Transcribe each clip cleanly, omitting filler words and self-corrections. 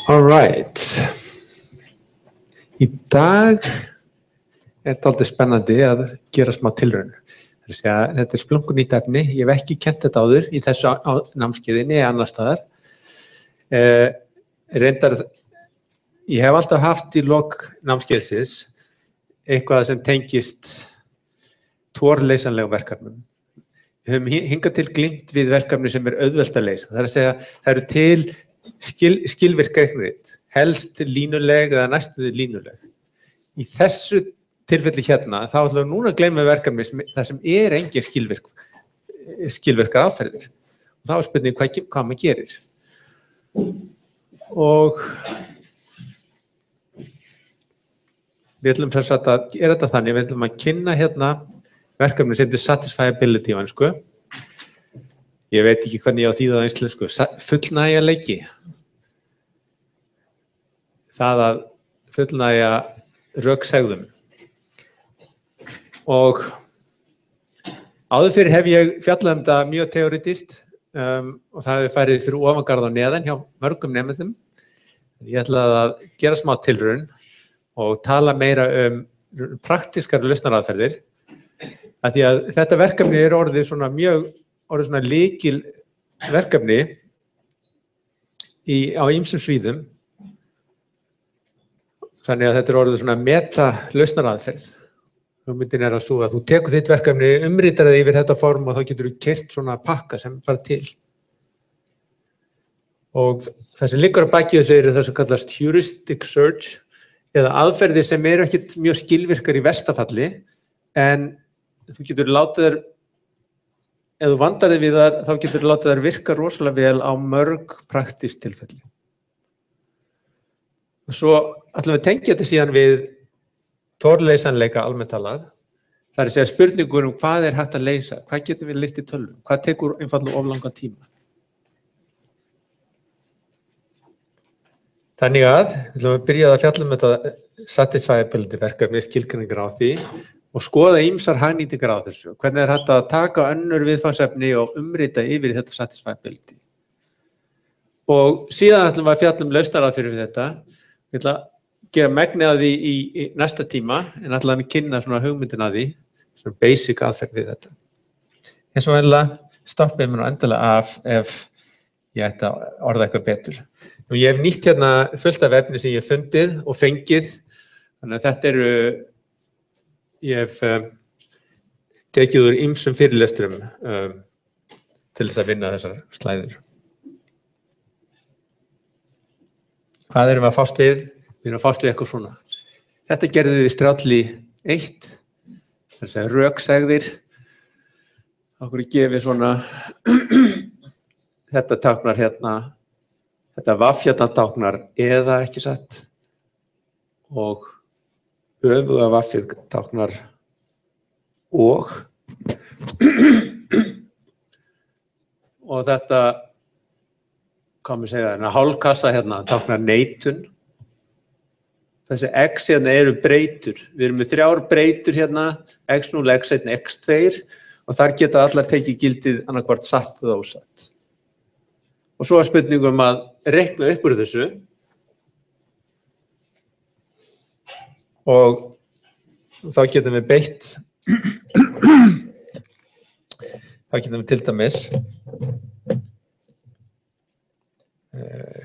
All right. Í dag dálítið spennandi að gera smá tilraun. Þetta splunkunýtt efni, ég hef ekki kennt þetta áður í þessu námskeiðinni eða annars staðar. Reyndar, ég hef alltaf haft í lok námskeiðsins eitthvað sem tengist torleysanlegum verkefnum. Við höfum hingað til glímt við verkefni sem auðvelt að leysa. Það er að segja, það eru til skilvirk reiknirit, helst línuleg eða næstuði línuleg. Í þessu tilfelli hérna, þá ætlum við núna að gleyma verkefni þar sem engin skilvirkar aðferðir. Og þá er spurning hvað maður gerir. Og við ætlum þess að gera þetta þannig, við ætlum að kynna hérna verkefni sem heitir satisfiability á ensku. Ég veit ekki hvernig ég á þýða á íslensku, fullnægjanleiki. Það að fullnægja röksegðum. Og áður fyrir hef ég fjallað þetta mjög teoretist og það hefur farið fyrir ofangarð og neðan hjá mörgum nemendum. Ég ætlaði að gera smá tilraun og tala meira praktískar lausnaraðferðir. Af því að þetta verkefni orðið svona lykil verkefni á ýmsum sviðum. Þannig að þetta orðið svona meta-lausnaraðferð. Hugmyndin að svo að þú tekur þitt verkefni, umritar það yfir þetta form og þá getur þú keyrt svona pakka sem fara til. Og það sem liggur að baki þessu það sem kallast heuristic search eða aðferðir sem ekkert mjög skilvirkar í versta falli, en þú getur látið þær, ef þú vandar þig við þær, þá getur þú látið þær virka rosalega vel á mörg praktísk tilfelli. Og svo ætlum við tengja þetta síðan við torleysanleika almennt talað. Það er að segja spurningur hvað er hægt að leysa, hvað getum við leyst í tölvum, hvað tekur einfaldlega of langan tíma. Þannig að við ætlum að byrja að fjalla þetta satisfiability verkefni, skilgreiningar á því og skoða ýmsar hagnýtingar á þessu. Hvernig er hægt að taka önnur viðfangsefni og umrita yfir þetta satisfiability. Og síðan ætlum við að fjalla lausnaraðferðir við þetta. Ég ætla að gera megnið af því í næsta tíma, en ætla að kynna svona hugmyndin af því, svona basic aðferð við þetta. Eins og venjulega stoppið mér nú endilega af ef ég ætti að orða eitthvað betur. Nú, ég hef nýtt hérna fullt af efni sem ég hef fundið og fengið, þannig að þetta ég hef tekið úr ýmsum fyrirlesturum til þess að vinna þessar slæður. Hvað erum við að fást við? Við erum að fást við eitthvað svona. Þetta gerði við Strjáll 1, það er að segja röksegðir. Okkur gefið svona, þetta táknar hérna, þetta vaffjarnan táknar eða ekki satt og öfuga vaffið táknar og þetta, hvað maður segja, hálfkassa hérna táknar neitun. Þessi x hérna eru breytur. Við erum með 3 breytur hérna, x0, x1, x2 og þar geta allar tekið gildið annarkvort satt eða ósatt. Og svo er spurningum að reikna upp úr þessu og þá getum við beitt, þá getum við til dæmis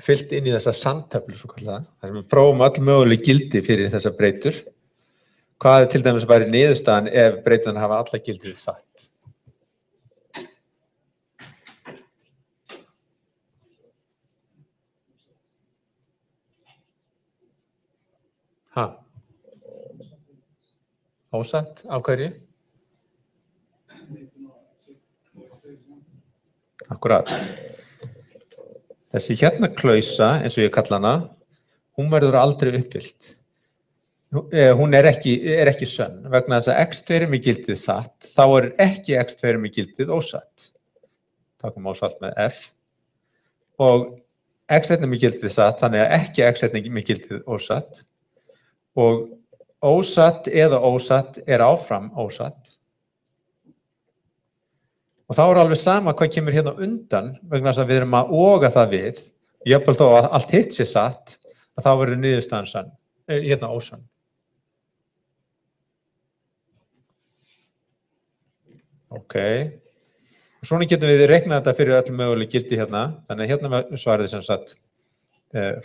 fyllt inn í þessa sandtöflu, svo kallað, þar sem við prófum öll möguleg gildi fyrir þessar breytur. Hvað til dæmis væri niðurstaðan ef breyturnar hafa alla gildið satt? Ósatt, á hverju? Akkúrat. Þessi hérna klausa, eins og ég kalla hana, hún verður aldrei uppfyllt. Hún er ekki sönn, vegna þess að x2 er með gildið satt, þá er ekki x2 með gildið ósatt. Takum ósatt með f. Og x1 er með gildið satt, þannig að ekki x1 er með gildið ósatt. Og ósatt eða ósatt er áfram ósatt. Og þá er alveg sama hvað kemur hérna undan, vegna þess að við erum að oga það við Jafnvel þó að allt hitt sé satt, að þá verður niðurstaðan sönn, hérna ósönn. Ok. Svona getum við reiknað þetta fyrir öll möguleg gildi hérna. Þannig að hérna svarið sem sagt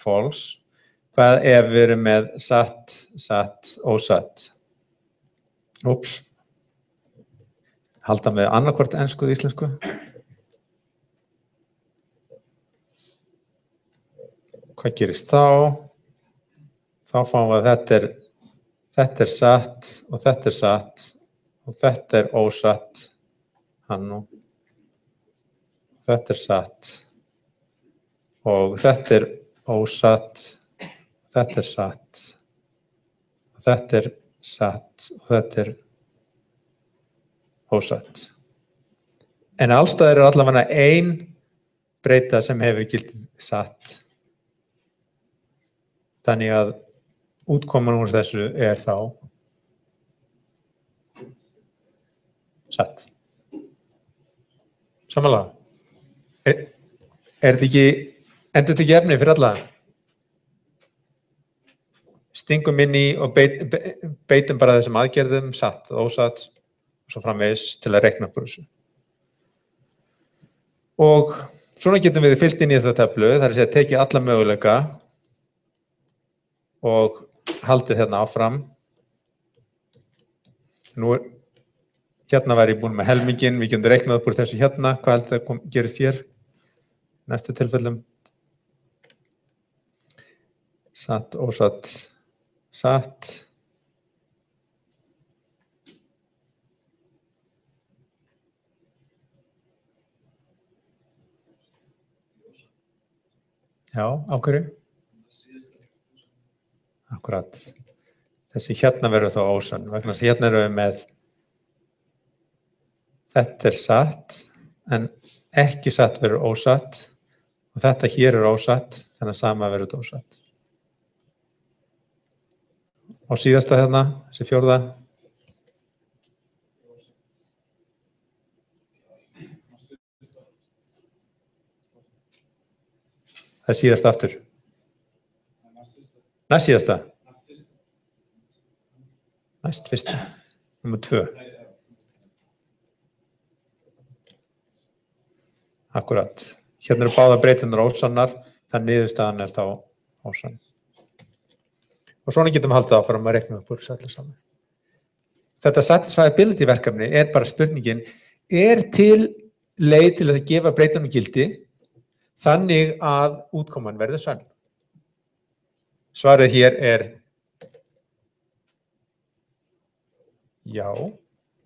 false. Hvað ef við erum með satt, satt, ósatt? Úps. Halda með annarkvort ensku og íslensku. Hvað gerist þá? Þá fáum við að þetta er satt og þetta er satt og þetta er ósatt. Hann nú. Þetta er satt og þetta er ósatt, þetta er satt, þetta er satt og þetta er ósatt. En allstaðar er allavega ein breyta sem hefur gildið satt. Þannig að útkoman úr þessu er þá satt. Samanlega. Er þetta ekki endurtekið efni fyrir alla? Stingum inn í og beitum bara þessum aðgerðum, satt, ósatt og svo framvegis til að reikna upp úr þessu. Og svona getum við fyllt inn í þetta töflu, það er að segja tekið alla möguleika og haldið hérna áfram. Nú hérna væri ég búin með helminginn, við getum reiknað upp úr þessu hérna, hvað heldur það gerist hér? Næstu tilfellum. Satt, ósatt, satt. Já, á hverju? Akkurat. Þessi hérna verður þá ósönn, vegna þess að hérna erum við með þetta er satt, en ekki satt verður ósatt og þetta hér er ósatt, þannig að sama verður ósatt. Og síðasta hérna, þessi fjórða. Það er síðasta aftur. Næst síðasta. Næst fyrsta. Númer 2. Akkurat. Hérna eru báðar breytingar ósannar, þannig niðurstaðan er þá ósann. Og svona getum við haldið áfram að reikna upp úr þessu öllu saman. Þetta satisfiability verkefni er bara spurningin, er til leið til að gefa breytunum gildi þannig að útkoman verði sönn? Svarið hér er já,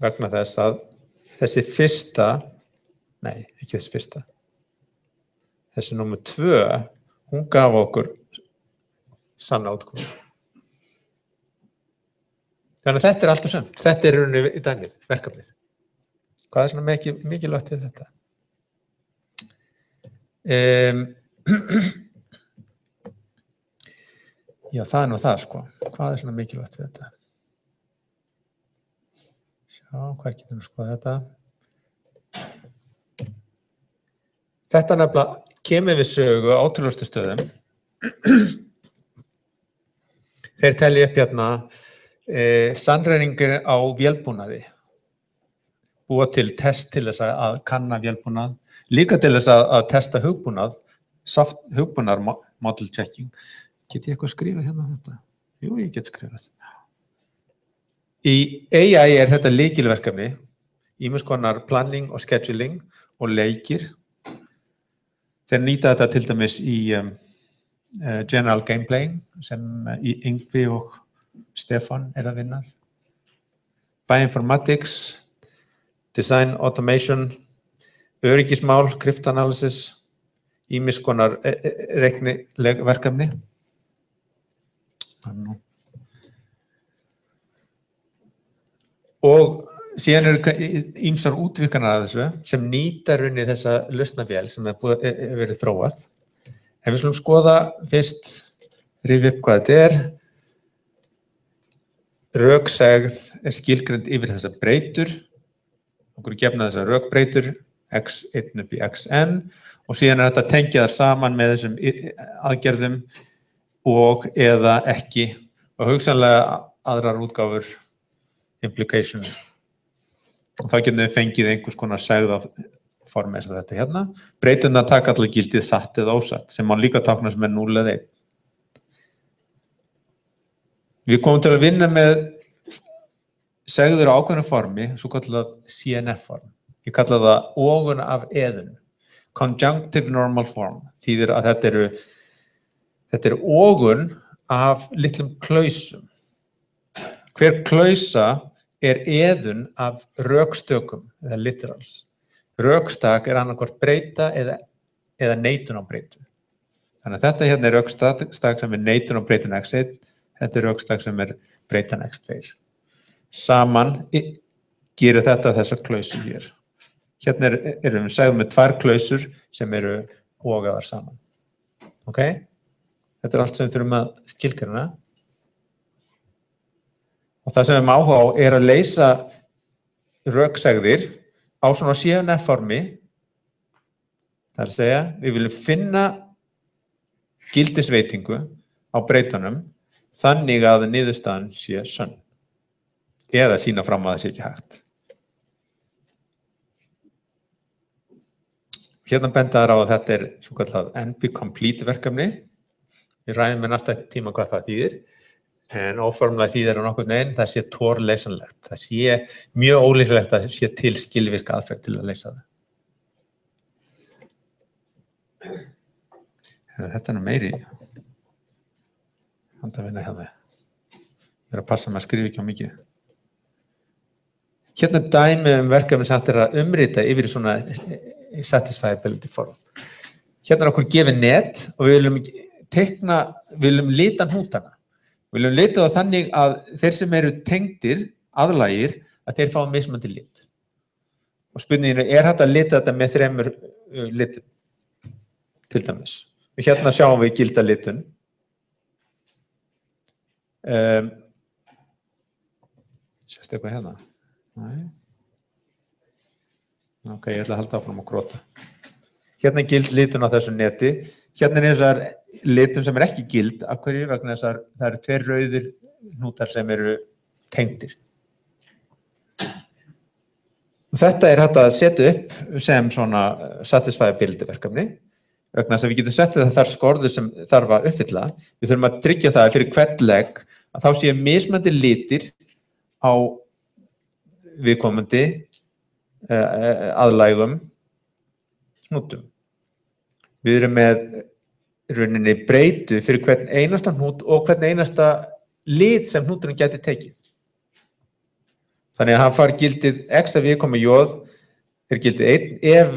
vegna þess að þessi fyrsta, nei, ekki þessi fyrsta, þessi númer 2, hún gaf okkur sanna útkomu. Þannig að þetta er allt og samt. Þetta er rauninni í dæmið, verkefnið. Hvað er svona mikilvægt við þetta? Já, það er nú það, sko. Hvað er svona mikilvægt við þetta? Sjá, hvað getum við skoðað þetta? Þetta nefnilega kemur við sögu á ótrúlegustu stöðum. Þeir telja upp hérna sannreiningar á vélbúnaði. Búa til test til þess að kanna vélbúnað, líka til þess að testa hugbúnað, hugbúnar model checking. Get ég eitthvað skrifað hérna þetta? Jú, ég get skrifað. Í AI er þetta lykilverkefni, ýmiss konar planning og scheduling og leikir. Þeir nýta þetta til dæmis í general gameplay sem Yngvi og Stefán er að vinna. Bioinformatics, design automation, öryggismál, cryptanalysis, ýmiss konar reiknileg verkefni. Og síðan eru ýmsar útvíkkanar að þessu sem nýta rauninni þessa lausnavél sem hefur verið þróað. En við skulum skoða fyrst, rifja upp hvað þetta er. Röksegð er skilgreind yfir þessar breytur. Okkur er gefnað þessar rökbreytur, x1 upp í xn og síðan þetta að tengja þær saman með þessum aðgerðum og eða ekki og hugsanlega aðrar útgáfur implication og þá getum við fengið einhvers konar segða form eins og þetta hérna. Breyturnar taka allir gildið satt eða ósatt sem má líka tákna sem 0 eða 1. Við komum til að vinna með segður á ákveðnu formi, svo kallað CNF-form. Ég kalla það ógun af eðun. Conjunctive normal form. Þýðir að þetta er ógun af litlum klausum. Hver klausa er eðun af rökstökum, eða literals. Rökstak er annarkvort breyta eða neitun á breytu. Þannig að þetta hérna er rökstak sem er neitun á breytun x1, þetta er rökstak sem er breytan x2. Saman gerir þetta þessar klausur hér. Hérna erum við segðum með 2 klausur sem eru ógaðar saman. Ok? Þetta er allt sem við þurfum að skilgreina. Og það sem við áhuga á er að leysa röksegðir á svona CNF-formi. Það er að segja, við viljum finna gildisveitingu á breytunum þannig að niðurstaðan sé sönn. Eða sína fram að það sé ekki hægt. Hérna benda þær á að þetta er svo kallað NP-complete verkefni. Við ræðum með næsta tíma hvað það þýðir, en óformlega þýðir á nokkurn veginn það sé torleysanlegt. Það sé mjög óleysanlegt að það sé til skilvirk aðferð til að leysa það. Þetta er meiri handavinna hjá það. Ég er að passa með að skrifa ekki á mikið. Hérna dæmi verkefni sem hægt er að umrita yfir í svona satisfiability form. Hérna er okkur gefið net og við viljum teikna, við viljum lita hnútana. Við viljum lita það þannig að þeir sem eru tengdir, aðlægir, að þeir fá mismunandi lit. Og spurningin er hægt að lita þetta með 3 litum, til dæmis. Og hérna sjáum við gilda litun. Sést eitthvað hérna? Nei. Ok, ég ætla að halda áfram að króta. Hérna er gild litun á þessu neti. Hérna er þessar litum sem er ekki gild. Af hverju? Vegna þess að það eru 2 rauðir hnútar sem eru tengdir. Og þetta er hægt að setja upp sem svona satisfiability verkefni. Vegna þess að við getum sett það þar skorður sem þarf að uppfylla. Við þurfum að tryggja það fyrir hvern legg að þá séu mismunandi litir á viðkomandi aðlægum hnútum. Við erum með rauninni breytu fyrir hvern einasta hnút og hvern einasta lit sem hnúturinn gæti tekið. Þannig að hann fær gildið x af viðkomi jóð er gildið 1 ef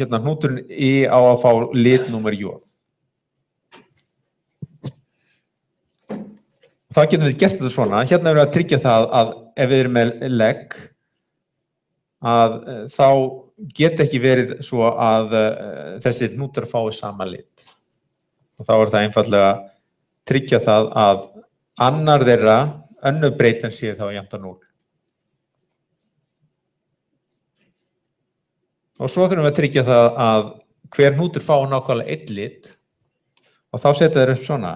hérna hnúturinn í á að fá litnúmer jóð. Þá getum við gert þetta svona. Hérna erum við að tryggja það að ef við erum með legg að þá geti ekki verið svo að þessir hnútar fái sama lit. Og þá er það einfaldlega tryggja það að annar þeirra, önnur breytan sé þá jafnt á 0. Og svo þurfum við að tryggja það að hver hnútur fái nákvæmlega 1 lit og þá setja þeir upp svona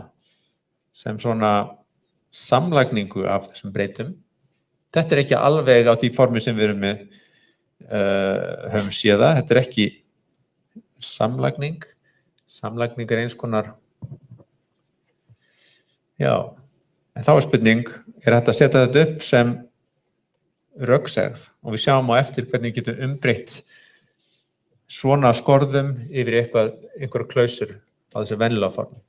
sem svona samlagningu af þessum breytum. Þetta er ekki alveg á því formi sem við erum með höfum séða. Þetta er ekki samlagning. Samlagning er eins konar já, en þá er spurning, er hægt að setja þetta upp sem röksegð og við sjáum á eftir hvernig við getum umbreytt svona skorðum yfir einhverja klausur á þessu venjulega formi.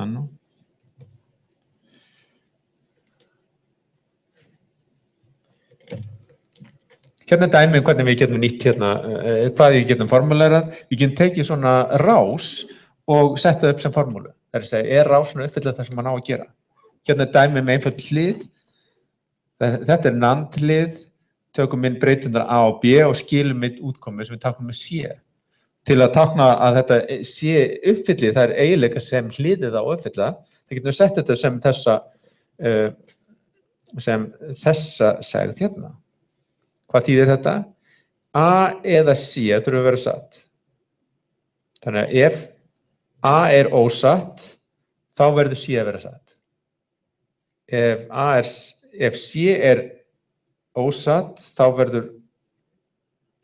Hannu. Hérna er dæmi hvernig við getum nýtt hérna, hvað við getum formulerað. Við getum tekið svona rás og sett það upp sem formúlu. Það er að segja, er rásin að uppfylla það sem maður á að gera? Hérna er dæmi með einföld hlið. Þetta er NAND hlið. Tökum inn breytundar A og B og skilum inn útkomu sem við táknum með C. Til að tákna að þetta sé uppfyllið, það er eiginleika sem hliðið á uppfylla. Það getum við sett þetta sem þessa sem þessa segð hérna. Hvað þýðir þetta? A eða C þurfa að vera satt. Þannig að ef A er ósatt, þá verður C að vera satt. Ef C er ósatt, þá verður,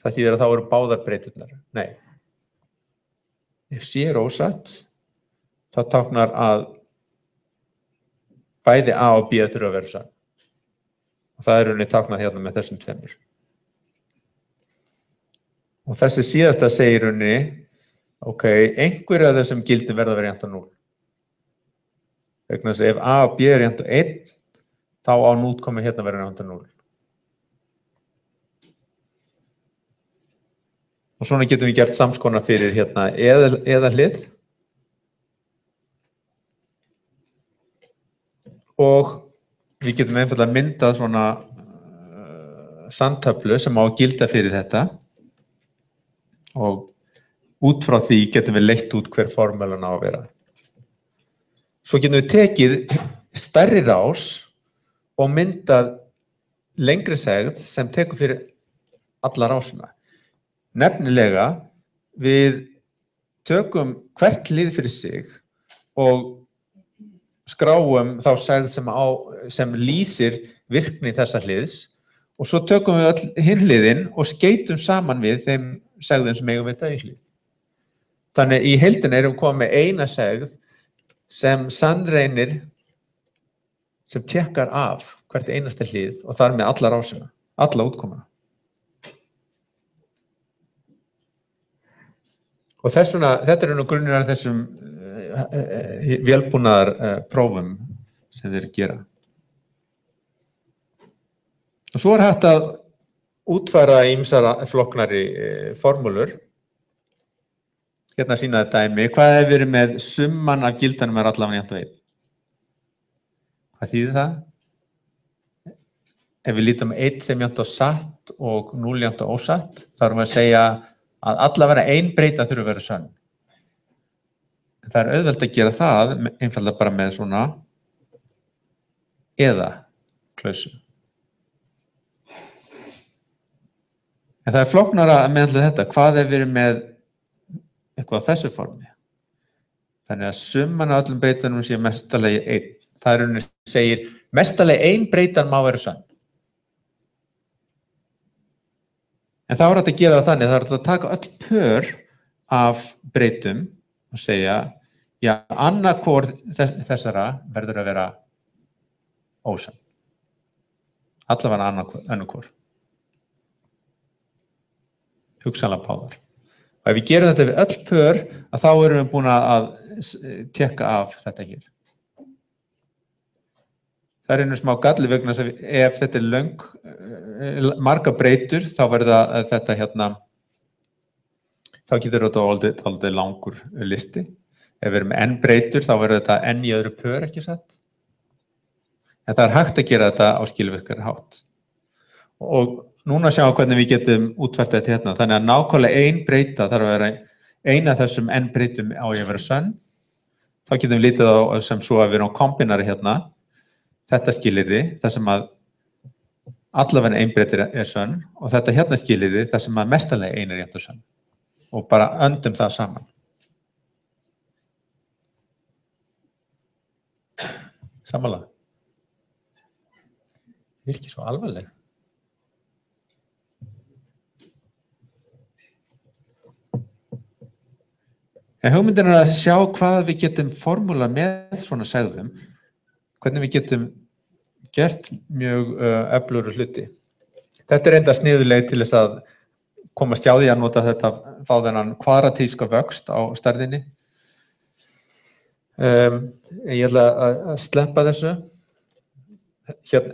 það þýðir að þá eru báðar breyturnar. Nei. Ef C er ósatt, þá táknar að bæði A og B þurfa að vera satt. Og það er rauninni táknað hérna með þessum tveimur. Og þessi síðasta segir rauninni, ok, einhverja af þessum gildum verða að vera jafnt á 0. Vegna þess að ef A og B er jafnt á 1, þá á nútkomi hérna verður jafnt á 0. Og svona getum við gert samskonar fyrir hérna eða hlið. Og við getum einfaldlega myndað svona samtöflu sem á að gilda fyrir þetta. Og út frá því getum við leitt út hver formúlan á að vera. Svo getum við tekið stærri rás og myndað lengri segð sem tekur fyrir alla rásina. Nefnilega, við tökum hvert hlið fyrir sig og skráum þá segð sem lýsir virkni þessa hliðs og svo tökum við öll hin hliðin og skeytum saman við þeim segðum sem eigum við þau hlið. Þannig í heildina erum við komið með eina segð sem sannreinir, sem tékkar af hvert einasta hlið og þar með alla rásina, alla útkomuna. Og þetta nú grunnur af þessum vélbúnaðar prófum sem þeir gera. Og svo hægt að útfæra ýmsar flóknari formúlur. Hérna sýna þetta dæmi. Hvað hefur verið með summan af gildanum allavega jafnt á 1? Hvað þýðir það? Ef við lítum 1 sem jafnt á satt og 0 jafnt á ósatt, þá erum við að segja að allavega ein breyta þurfi að vera sönn. En það er auðvelt að gera það einfaldlega bara með svona eða klausu. En það er flóknara að meðhandla þetta. Hvað ef við erum með eitthvað á þessu formi? Þannig að summan af öllum breytunum sé mestalegi 1. Það er segir mestalegi ein breytan má vera sönn. En þá er þetta að gera það þannig, það er að taka öll pör af breytum og segja, já, annað hvor þessara verður að vera ósönn. Allavega annað hvor. Hugsanlega báðar. Og ef við gerum þetta við öll pör, að þá erum við búin að tékka af þetta hér. Það er smá galli vegna þess að ef þetta er marga breytur, þá verður þetta hérna, þá getur þetta aldrei langur listi. Ef við erum með n breytur, þá verður þetta n í öðru pör, ekki satt. En það er hægt að gera þetta á skilvirkari hátt. Og núna sjáum hvernig við getum útfært þetta hérna. Þannig að nákvæmlega ein breyta þarf að vera ein af þessum n breytum á að vera sönn. Þá getum við lítið á sem svo að við erum á kombinari hérna. Þetta skilyrði, það sem að allavega ein breytir er sönn og þetta hérna skilyrði, það sem að mestalega ein er jafnt og sönn. Og bara öndum það saman. Sammála. Virkir svo alvarleg. En hugmyndin er að sjá hvað við getum formúla með svona segðum, hvernig við getum gert mjög öflugur hluti. Þetta er enda sniðuleið til þess að komast hjá því að nota þetta, fá þennan kvadratíska vöxt á stærðinni. Ég ætla að sleppa þessu.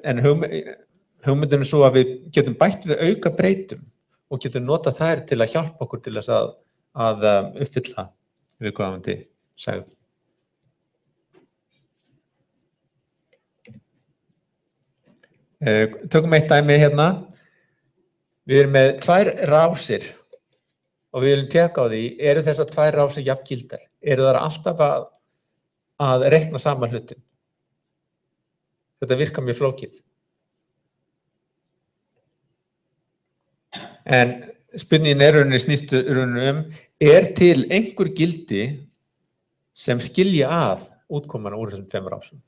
En hugmyndin er svo að við getum bætt við auka breytum og getum nota þær til að hjálpa okkur til þess að uppfylla viðkomandi segð. Tökum eitt dæmi hérna. Við erum með 2 rásir og við viljum tékka á því, eru þessar 2 rásir jafngildar? Eru þær alltaf að reikna saman hlutin? Þetta virkar mjög flókið. En spurningin snýst til einhver gildi sem skilja að útkomuna úr þessum 2 rásum.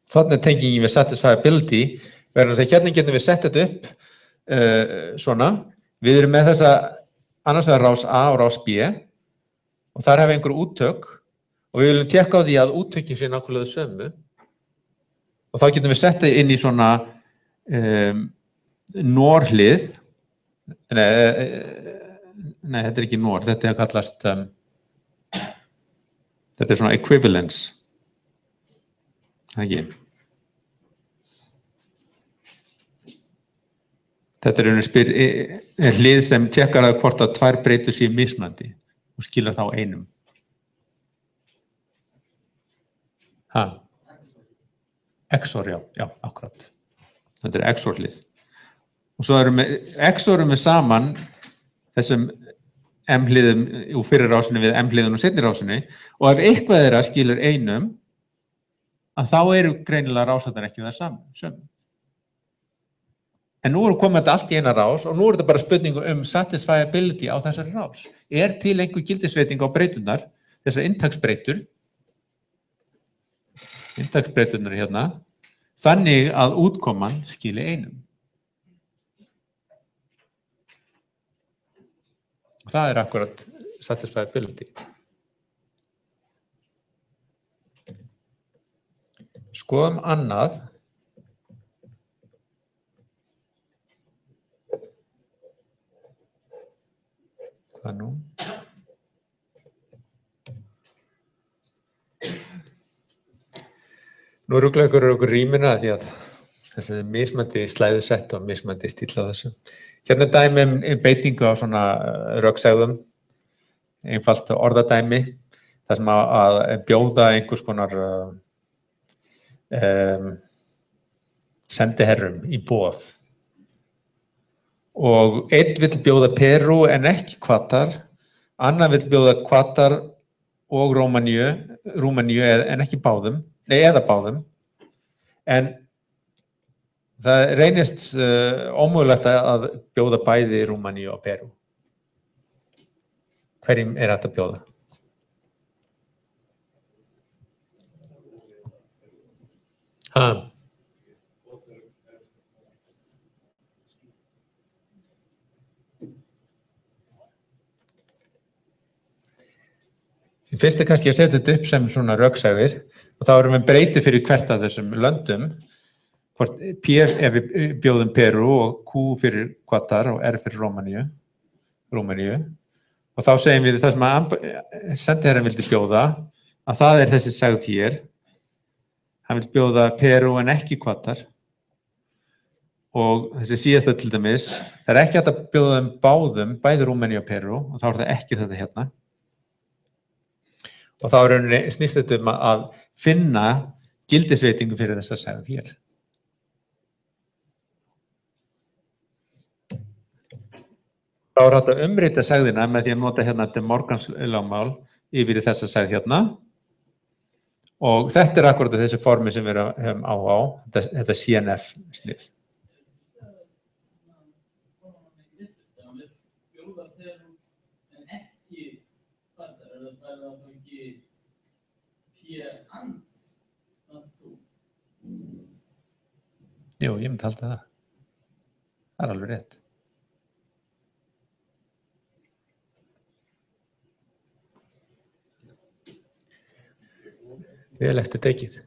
Þannig tengingin við satisfiability, vegna þess að hérna getum við sett þetta upp svona. Við erum með þessa annars vegar rás A og rás B og þar hafa einhver úttök og við viljum tekka á því að úttökin sé nákvæmlega sömu og þá getum við sett þetta inn í svona NOR-hlið. Nei, þetta ekki NOR, þetta kallast þetta svona equivalence. Ekki. Þetta hlið sem tekkar að hvort að 2 breytur séu mismunandi og skilar þá einum. XOR, já, akkurat. Þetta XOR-hlið. Og svo XOR-um saman þessum M-hliðum úr fyrri rásinni við M-hliðun og seinni rásinni og ef eitthvað þeirra skilur einum að þá eru greinilega rásarnar ekki það sömu. En nú komið þetta allt í eina rás og nú þetta bara spurningu satisfiability á þessari rás. Til einhver gildisveiting á breyturnar, þessar inntaksbreyturnar hérna, þannig að útkoman skili einum. Og það akkurat satisfiability. Skoðum annað. Hvað nú? Nú rugla ykkur rýmina því að þessi mismandi slæðusett og mismandi stíll á þessu. Hérna dæmi beitingu á svona röksegðum, einfalt orðadæmi, þar sem að bjóða einhvers konar sendiherrum í boð. Og einn vill bjóða Perú en ekki Katar, annar vill bjóða Katar og Rúmeníu en ekki báðum, eða báðum. En það reynist ómögulegt að bjóða bæði Rúmeníu og Perú. Hverjum hægt að bjóða? Fyrst kannski að setja þetta upp sem svona röksegðir og þá erum við breytu fyrir hvert af þessum löndum. P ef við bjóðum Perú og Q fyrir Katar og R fyrir Rúmeníu. Og þá segjum við það sem að sendiherrann vildi bjóða að það þessi segð hér. Hann vil bjóða Perú en ekki Katar. Og þessi síðasta til dæmis, það ekki hægt að bjóða þeim báðum, bæði Rúmeníu og Perú og þá það ekki þetta hérna. Og þá snýst þetta að finna gildisveitingu fyrir þessa segð hér. Þá hægt að umrita segðina með því að nota hérna De Morgans lögmál yfir í þessa segð hérna. Og þetta akkurat þessi formi sem við höfum á, þetta CNF-snið. Jú, ég myndi halda það. Það alveg rétt. Vel eftir tekið.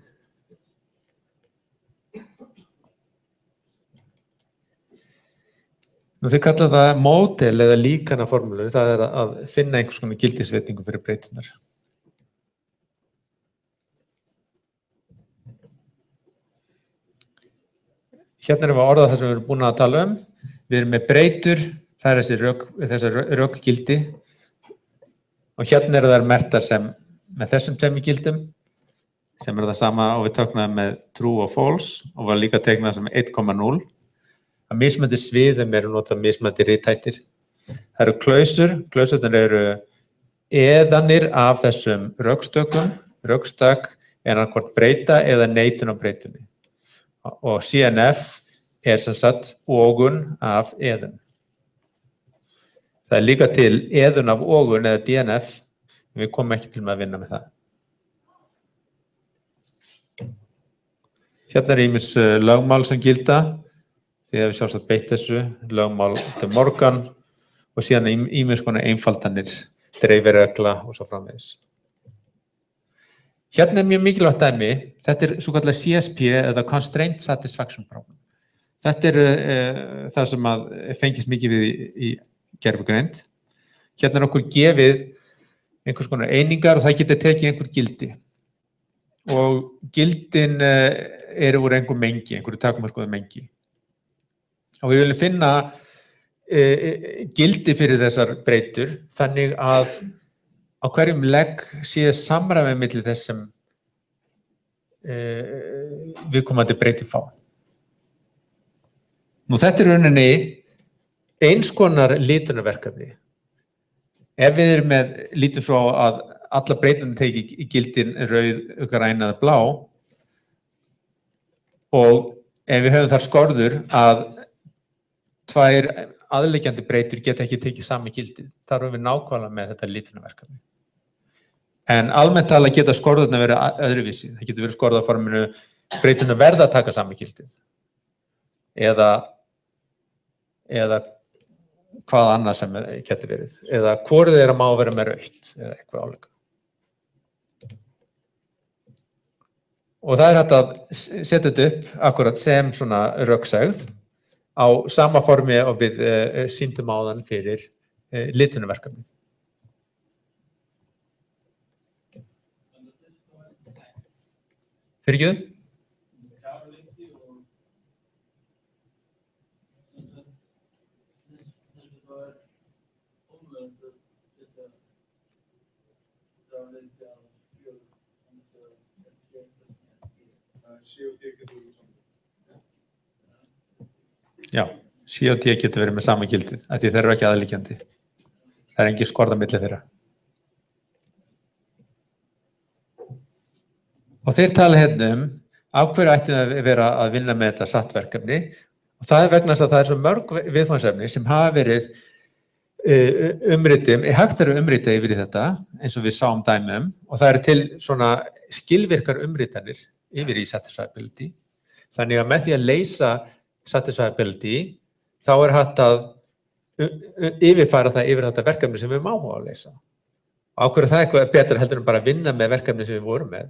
Nú þið kalla það módel eða líkanaformúlu, það að finna einhvers konar gildisveitingu fyrir breyturnar. Hérna erum við að orða það sem við erum búin að tala um. Við erum með breytur, það þessi rökgildi og hérna þær merktar sem með þessum 2 gildum sem það sama og við töknaðum með true og false og var líka teiknað sem 1,0. Að mismandi sviðum notað mismandi rithættir. Það eru klausurnar eru eðanir af þessum rökstökum, rökstak en hvort breyta eða neitun á breytunni. Og CNF sem sagt ogun af eðun. Það líka til eðun af ogun eða DNF, en við komum ekki til með að vinna með það. Hérna ýmis lögmál sem gilda, því að við sjálfsagt beitt þessu, lögmál til Morgan og síðan ýmis konar einfaldanir, dreifiregla og svo framvegis. Hérna mjög mikilvægt dæmi, þetta svokallað CSP eða Constraint Satisfaction Problem. Þetta það sem að fengist mikið við í gervigreind. Hérna okkur gefið einhvers konar einingar og það getur tekið einhver gildi. Og gildin úr einhver mengi, einhverju takmörkuðu mengi. Og við viljum finna gildi fyrir þessar breytur þannig að á hverjum legg sé samræmi milli þess sem viðkomandi breytur fá. Nú þetta rauninni eins konar litunarverkefni. Ef við erum lítum svo að alla breytunum teki í gildin rauð, græn eða blá og ef við höfum þar skorður að tvær aðliggjandi breytur geta ekki tekið sami gildið, þar erum við nákvæmlega með þetta litunarverkefni. En almennt tala geta skorðurnar verið öðruvísi. Það getur verið skorða forminu breyturnar verða að taka sami gildið. Eða hvað annað sem getur verið. Eða hvorið þeirra má vera með rautt eða eitthvað áleika. Og það hægt að setja þetta upp akkurat sem svona röksegð á sama formi og við sýndum áðan fyrir litunarverkefni. Fyrir ekki þau? Já, C og D getur verið með sama gildið, af því þeir eru ekki aðliggjandi. Það engin skorða milli þeirra. Og þeir tala hérna af hverju ættum að vera að vinna með þetta SAT-verkefni og það vegna þess að það svo mörg viðfangsefni sem hafa verið hægt umrita yfir í þetta eins og við sáum dæmi og það til svona skilvirkar umritanir yfir í satisfiability. Þannig að með því að leysa satisfiability þá hægt að yfirfæra það yfir þetta verkefni sem við má að leysa. Á hverju það eitthvað betra heldur en bara að vinna með verkefni sem við vorum með?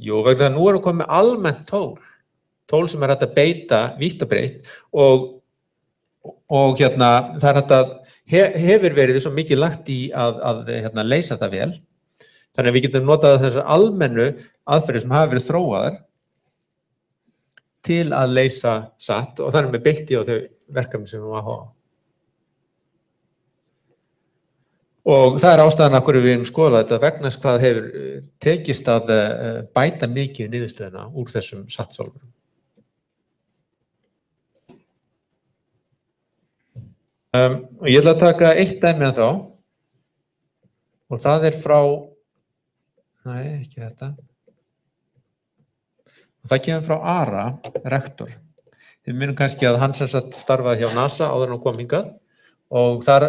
Jú, vegna að nú erum við komið með almennt tól sem hægt að beita vítt og breitt og hérna það hægt að hefur verið svo mikið lagt í að leysa það vel. Þannig að við getum notað þessar almennu aðferðir sem hafa verið þróaðar til að leysa SAT og þannig með beitti á þau verkefni sem við hafa. Og það ástæðan af hverju við erum skoðað þetta vegna hvað hefur tekist að bæta mikið niðurstöðuna úr þessum SAT-solverum. Og ég ætla að taka eitt dæmi en þá og það frá ekki þetta. Og það kemur frá Ara, rektor. Þið munum kannski að hann sem sagt starfaði hjá NASA áður en hann kom hingað og þar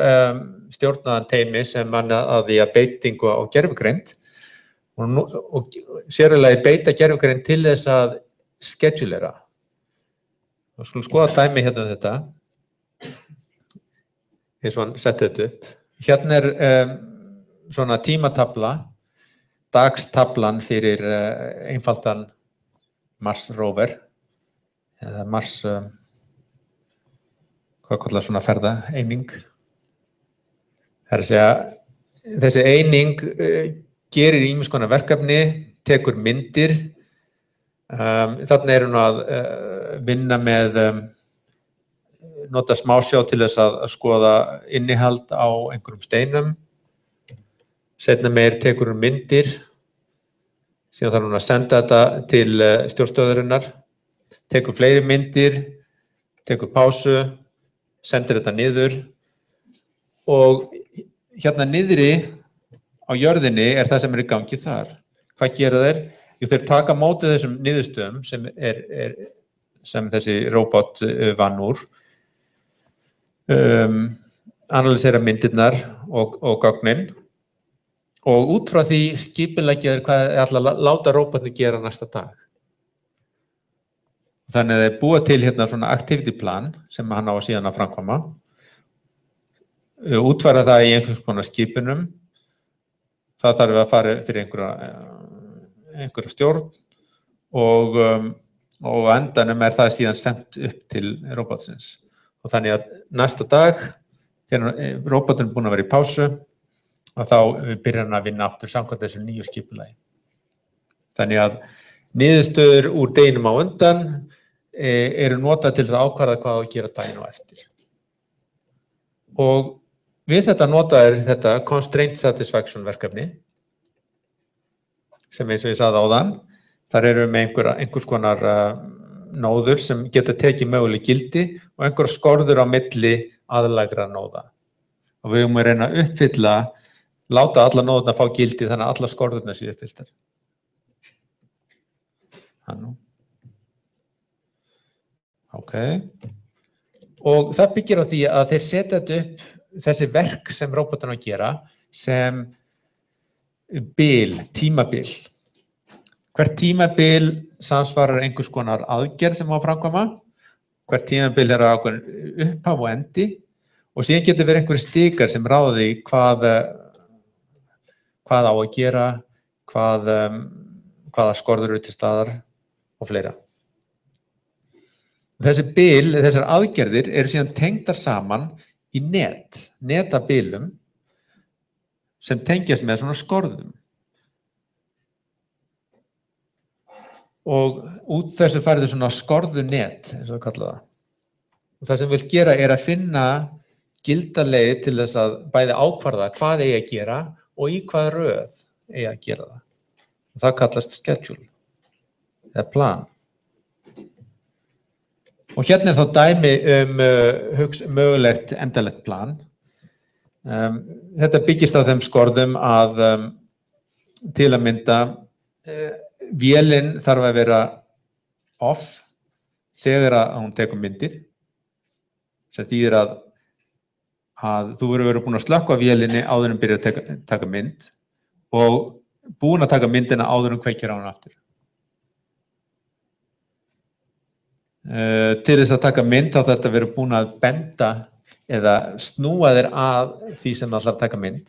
stjórnaði hann teymi sem vann að því að beitingu á gervigreind og sérlega beita gervigreind til þess að schedulera. Og skulum skoða dæmi hérna þetta. Eins og hann setti þetta upp. Hérna svona tímatabla, dagstablan fyrir einfaldan Mars rover, eða Mars, hvað kallar svona ferðaeining. Það að segja, þessi eining gerir ýmis konar verkefni, tekur myndir. Þarna hún að vinna með, nota smásjá til þess að skoða innihald á einhverjum steinum. Seinna meir tekur hún myndir. Síðan þarf hún að senda þetta til stjórnstöðvarinnar, tekur fleiri myndir, tekur pásu, sendir þetta niður og hérna niðri á jörðinni það sem í gangi þar. Hvað gera þeir? Jú, þeir taka á móti þessum niðurstöðum sem sem þessi róbot vann úr, analysera myndirnar og gögnin og út frá því skipuleggja hvað ætla að láta róbotni gera næsta dag. Þannig að þeir búa til hérna svona activity plan sem hann á síðan að framkvæma, útfæra það í einhvers konar skipunum, það þarf að fara fyrir einhverja stjórn og á endanum það síðan sendt upp til róbotsins. Og þannig að næsta dag, þegar róbotinn er búinn að vera í pásu, og þá byrjar hann að vinna aftur samkvæmt þessu nýju skipulagi. Þannig að niðurstöður úr deginum á undan eru notað til að ákvarða hvað á að gera daginn á eftir. Og við þetta notaður þetta constraint satisfaction verkefni, sem eins og ég sagði áðan, þar eru með einhvers konar nóður sem geta tekið möguleg gildi og einhverjar skorður á milli aðlægra nóða. Og við erum að reyna að uppfylla, láta alla nóðurna fá gildi þannig að alla skorðurna séu uppfylltar. Ok. Og það byggir á því að þeir setja þetta upp, þessi verk sem róbotarnir að gera, sem tímabil. Hvert tímabil samsvarar einhvers konar aðgerð sem á að framkvæma, hvert tímabil ákveðin upphaf og endi og síðan getur verið einhverjir stikar sem ráða því hvað á að gera, hvaða skorður eru til staðar og fleira. Þessar aðgerðir eru síðan tengdar saman í netabilum sem tengjast með svona skorðum. Og út þessu færðu svona skorðunet, eins og það kalla það. Og það sem við gera er að finna gildarleið til þess að bæði ákvarða hvað eigi að gera og í hvað röð eigi að gera það. Og það kallast schedule, eða plan. Og hérna þá dæmi mögulegt endanlegt plan. Þetta byggist á þeim skorðum að til að mynda vélin þarf að vera off þegar að hún tekur myndir, sem þýðir að þú verður búin að slökkva vélinni áður en byrja að taka mynd og búin að taka myndina áður en kveikir á hann aftur. Til þess að taka mynd þá þarf þetta að vera búin að benda eða snúa þér að því sem það ætlar að taka mynd,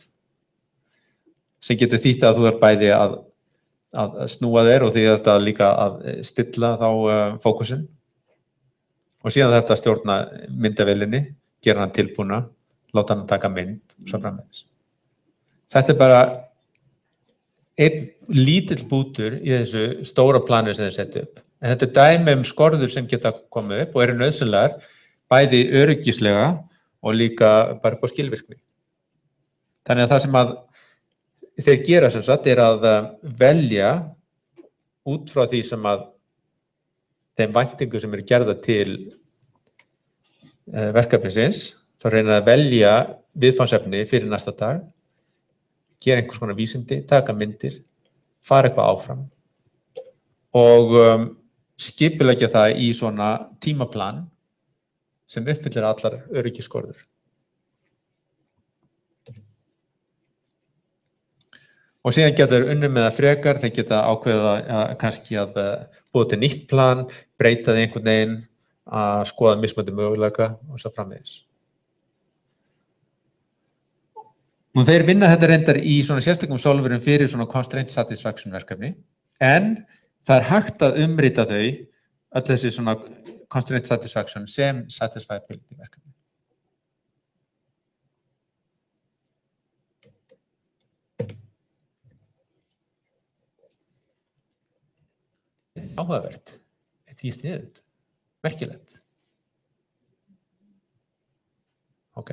sem getur þýtt að þú er bæði að snúa þér og því þetta líka að stilla þá fókusinn og síðan þetta að stjórna myndavélinni, gera hann tilbúna, láta hann taka mynd og svo framvegis. Þetta er bara einn lítill bútur í þessu stóra plani sem þeir setja upp. En þetta er dæmi skorður sem geta komið upp og eru nauðsynlegar bæði öryggislega og líka bara upp á skilvirkni. Þannig að það sem að þeir gera sem sagt er að velja út frá því sem að þeim væntingum sem eru gerðar til verkefnisins, þá reynir að velja viðfangsefni fyrir næsta dag, gera einhvers konar vísindi, taka myndir, fara eitthvað áfram og skipuleggja það í svona tímaplan sem uppfyllir allar öryggisskorður. Og síðan geta þeir unnið með það frekar, þeir geta ákveða kannski að búa til nýtt plan, breyta því einhvern veginn, að skoða mismunandi möguleika og svo framvegis. Nú þeir vinna þetta reyndar í svona sérstökum solverum fyrir svona constraint satisfaction verkefni, en það er hægt að umrita þau, öll þessi svona constraint satisfaction sem satisfiability verkefni. Áhugavert, því sniðugt, merkilegt. Ok.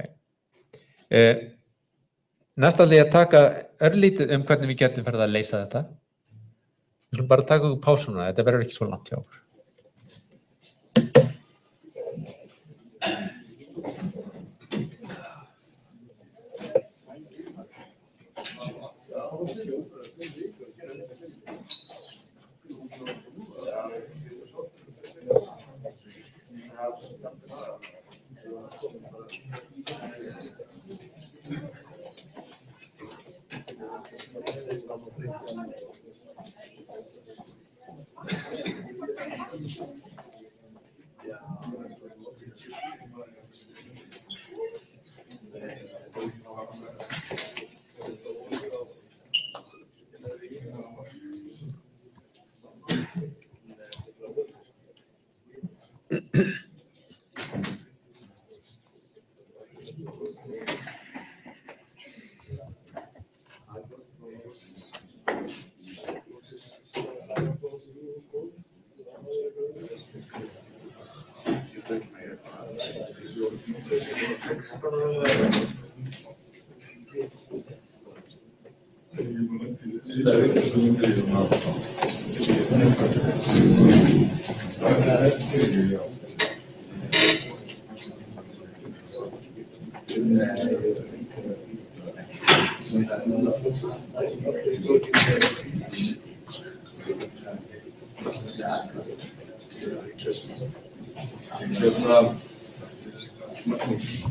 Næst ætla ég að taka örlítið hvernig við getum farið að leysa þetta. Við skulum bara taka okkur pásuna, þetta verður ekki svo langt hjá okkur.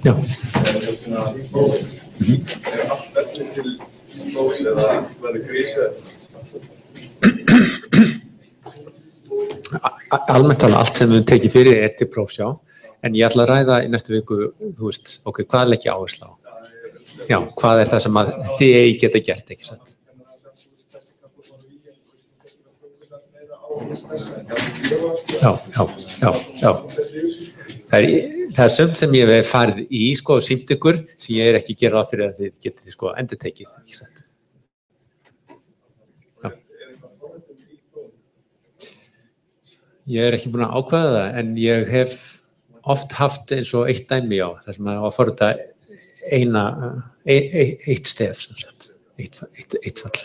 Já. Almennt allt sem við tekið fyrir til prófs, já. En ég ætla að ræða í næstu viku, þú veist, ok, hvað leggja áherslu á? Já, hvað það sem að þið geta gert, ekki sant? Já. Það sumt sem ég hef farið í, sko, sýnt ykkur, sem ég ekki gera ráð fyrir að þið getið, sko, endurtekið, ekki sant? Já. Ég ekki búin að ákveða það, en ég hef oft haft eins og eitt dæmi á, þar sem að fór þetta eitt stef, sem sagt, eitt fall.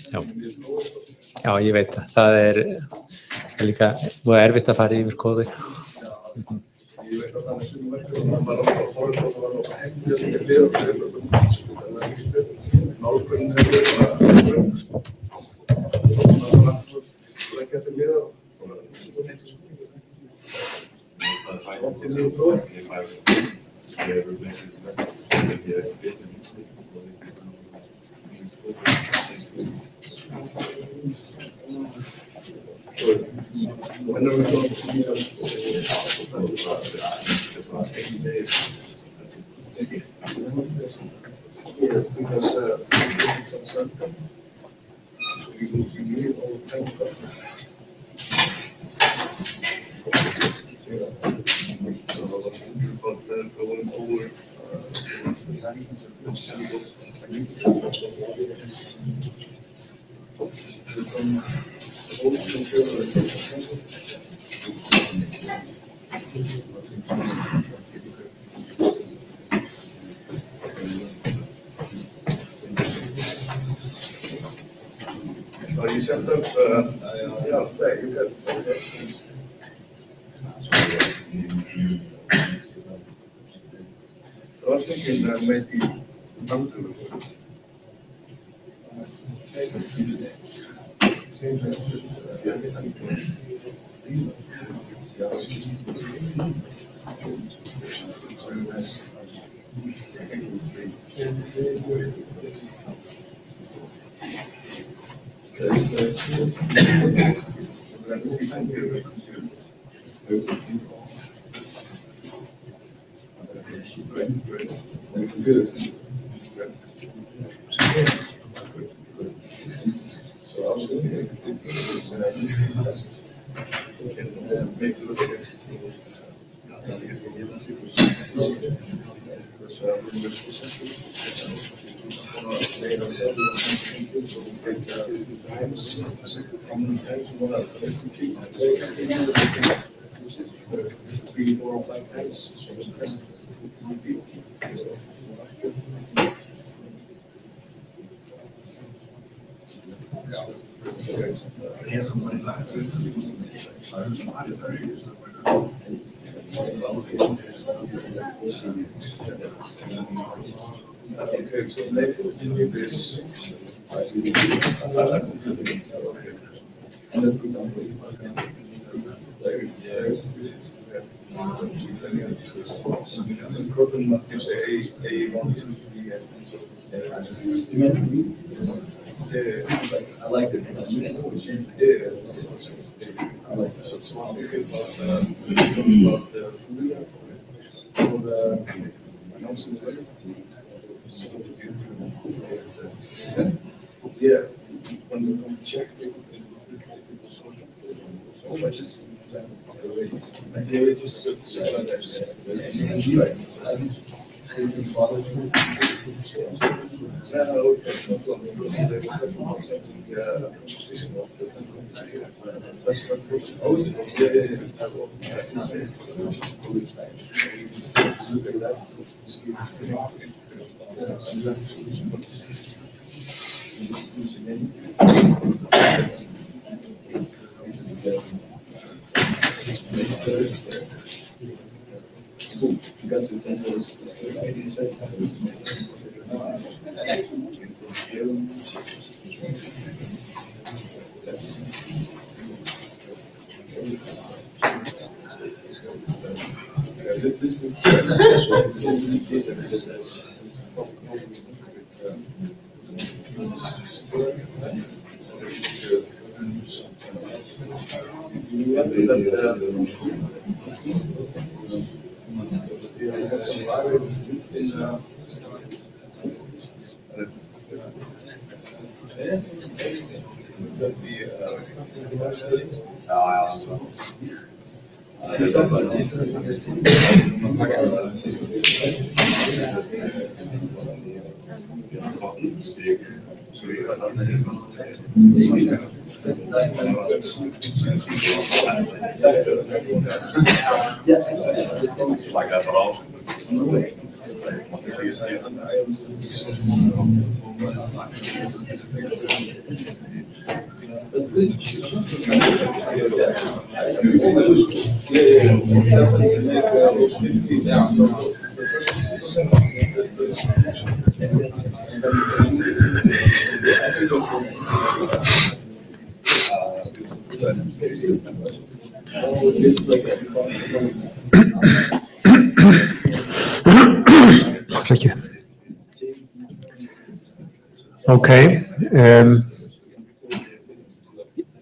Já, ég veit það. Það er líka erfitt að fara yfir kóði. I was thinking that maybe Okay, so let's continue this. I like this. Yeah, when you check so much is Like that all. That's good. Okay.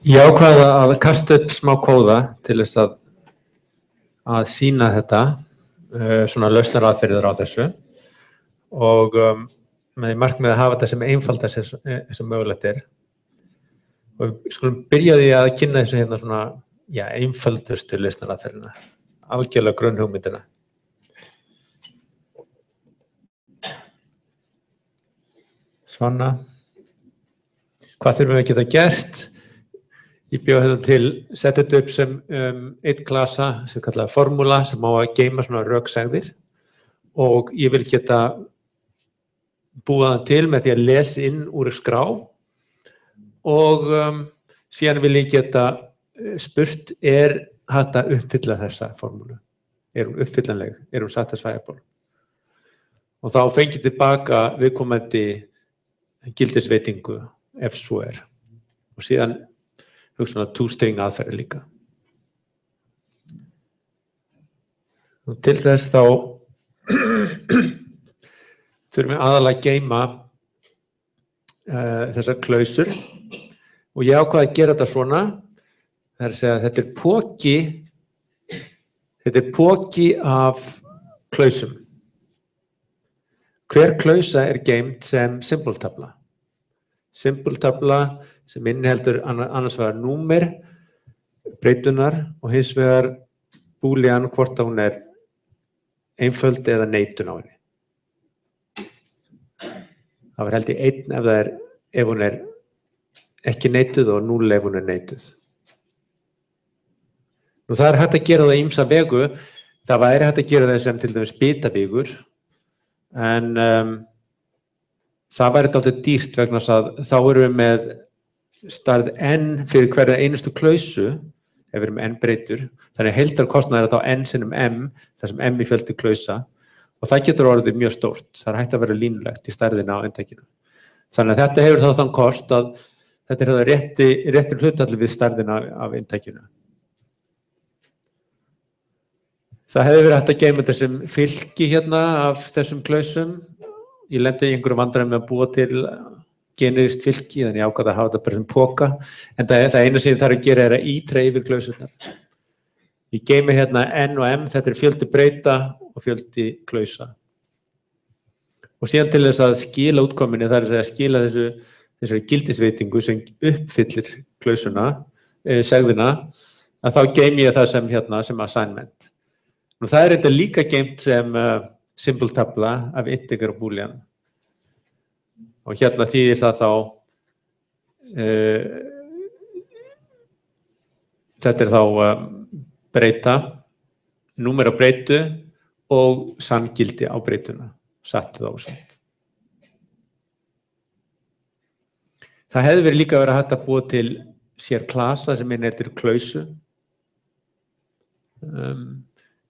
Ég ákvaða að kasta upp smá kóða til þess að sýna þetta, svona lausnaraðferðir á þessu og með markmiði að hafa þetta sem einfaldast eins og mögulegt er. Og við skulum byrja því að kynna þessu hérna svona, já, einföldustu lausnaraðferðina, algjörlega grunnhugmyndina. Svona. Hvað þurfum við að geta gert? Ég bjó hérna til setja þetta upp sem einn klasa sem kallaði formúla sem á að geyma svona röksegðir og ég vil geta búa það til með því að lesa inn úr skrá og síðan vil ég geta spurt hægt að uppfylla þessa formúlu. Hún uppfyllanleg? Hún satisfiable? Og þá fengi tilbaka viðkomandi gildisveitingu ef svo og síðan hugsa two-string aðferðir líka. Og til þess þá þurfum við aðalega að geyma þessar klausur og ég ákvað að gera þetta svona, það að segja að þetta er poki af klausum. Hver klausa geymd sem symboltabla. Symboltabla sem inniheldur annars vegar númer, breytunar og hins vegar búlían hvort að hún einföld eða neitun á henni. Það held ég 1 ef hún ekki neituð og 0 ef hún neituð. Nú það hægt að gera það ýmsa vegu, það væri hægt að gera það sem til dæmis bitavígur, en það væri dálítið dýrt vegna þess að þá erum við með stærð n fyrir hverja einustu klausu ef við erum n breytur, þannig að heildarkostnaður er þá n sinnum m, þar sem m í fjöldi klausa, og það getur orðið mjög stórt, það er hægt að vera línulegt í stærðina á inntækinu. Þannig að þetta hefur þá þann kost að þetta er réttur hlutfalli við stærðina af inntækinu. Það hefði verið hægt að geyma þessum fylki hérna af þessum klausum. Ég lendi í einhverjum vandræðum með að búa til generist fylki, þannig ég ákvað að hafa þetta bara sem poka, en það eina sem ég þarf að gera er að ítra yfir klausurnar. Ég geymi hérna n og m, þetta er fjöldi breyta og fjöldi klausa. Og síðan til þess að skila útkominni, það er að skila þessari gildisveitingu sem uppfyllir klausuna, segðina, að þá geymi ég það sem assignment. Nú það er þetta líka geymt sem symbol tabla af integer og boolean. Og hérna þýðir það þá, þetta er þá breyta, númer á breytu og sanngildi á breytuna, satt þá og satt. Það hefði verið líka verið hægt að búa til sér klasa sem heitir klausu.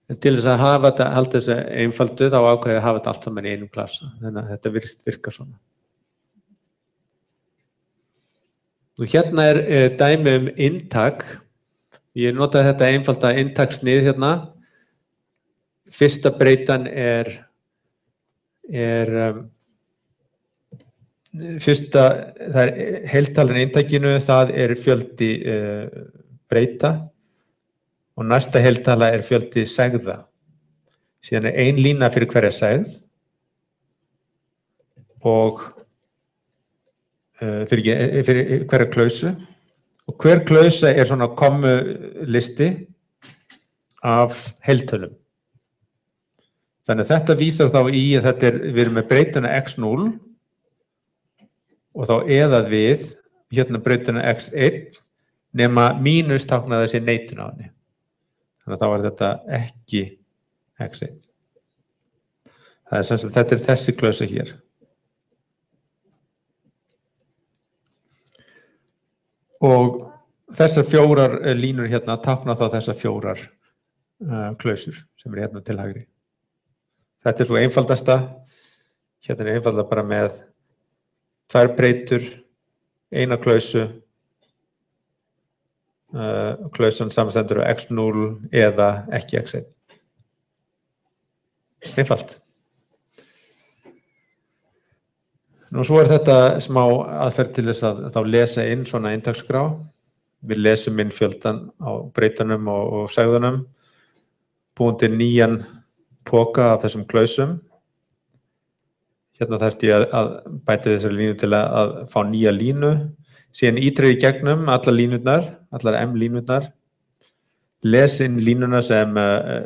Til þess að hafa þetta, halda þessu einfaldu, þá ákveði að hafa þetta allt saman í einum klasa. Þannig að þetta virkar svona. Og hérna er dæmi inntak. Ég notaði þetta einfalda inntakssnið hérna. Fyrsta breytan það er heiltalan inntakinu, það er fjöldi breyta. Og næsta heiltala er fjöldi segða. Síðan er ein lína fyrir hverja segð og fyrir hverja klausu. Og hver klausa er svona kommulisti af heiltölum. Þannig að þetta vísar þá í að við erum með breytuna x0 og þá eðað við hérna breytuna x1 nema mínus táknaði þessi neitun á henni. Þannig að þá er þetta ekki x1. Það er sem sagt, þetta er þessi klausa hér. Og þessar 4 línur hérna tákna þá þessar 4 klausur sem eru hérna til hægri. Þetta er svo einfaldasta. Hérna er einfalda bara með 2 breytur, 1 klausu, klausan samanstendur af x0 eða ekki x1. Einfalt. Nú svo er þetta smá aðferð til þess að þá lesa inn svona inntaksskrá. Við lesum inn fjöldan á breytunum og segðunum, búin til nýjan poka af þessum klausum. Hérna þarf ég að bæta þessari línu til að fá nýja línu. Síðan ítreði gegnum allar línurnar, allar m-línurnar, les inn línuna sem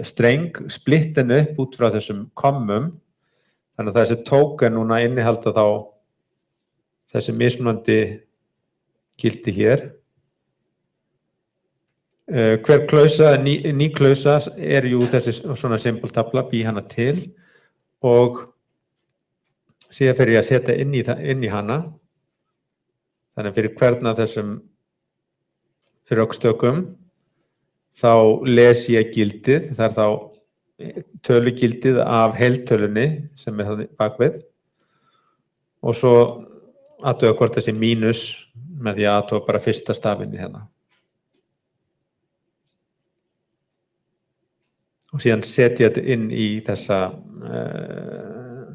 streng, splitt henni upp út frá þessum kommum, þannig að þessi token núna innihalda þá þessi mismunandi gildi hér. Hver klausa, ný klausa er jú þessi svona symbol tabla, bý hana til og síðan fer ég að setja inn í hana. Þannig að fyrir hvern af þessum rökstökum þá les ég gildið, það er þá tölugildið af heiltölunni sem er það bakvið og svo athuga hvort þessi mínus með því að athuga bara fyrsta stafinn í hérna. Og síðan setja þetta inn í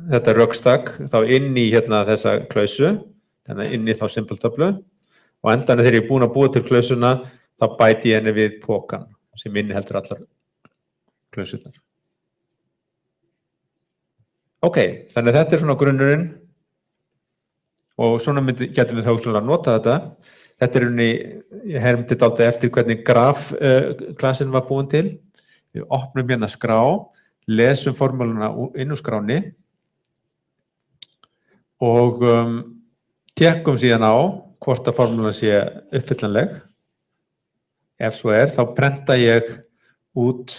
þetta rökstak, þá inn í hérna þessa klausu, þannig inn í þá symboltöflu og endan þegar ég er búin að búa til klausuna þá bæti ég henni við pokan sem inniheldur allar klausurnar. Ok, þannig að þetta er svona grunnurinn og svona getum við þá svona að nota þetta. Þetta er ég hermdi dálítið eftir hvernig graf-klassin var búin til. Við opnum hérna skrá, lesum formúluna inn úr skráni og tekkum síðan á hvort að formúlan sé uppfyllanleg. Ef svo er, þá prenta ég út,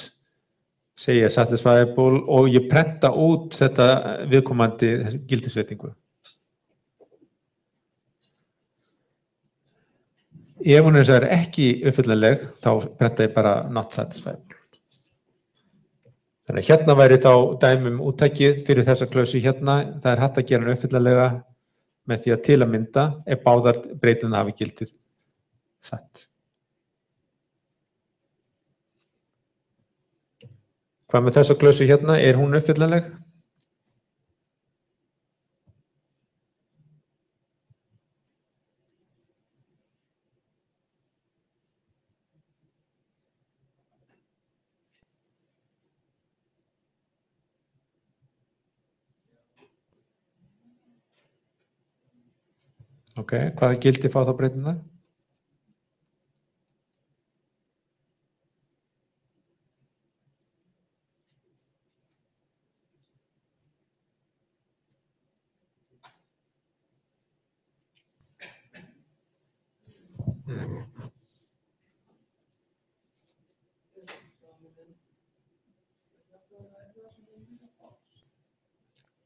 segi ég satisfiable og ég prenta út þetta viðkomandi gildisveitingu. Ef hún er ekki uppfyllanleg, þá prenta ég bara not satisfied. Þannig að hérna væri þá dæmum úttakið fyrir þessa klausu hérna. Það er hægt að gera hann uppfyllanlega með því að til að mynda ef báðar breyturnar hafi gildið satt. Hvað með þessa klausu hérna? Er hún uppfyllanleg? Ok, hvaða gildi fá þá breyturnar?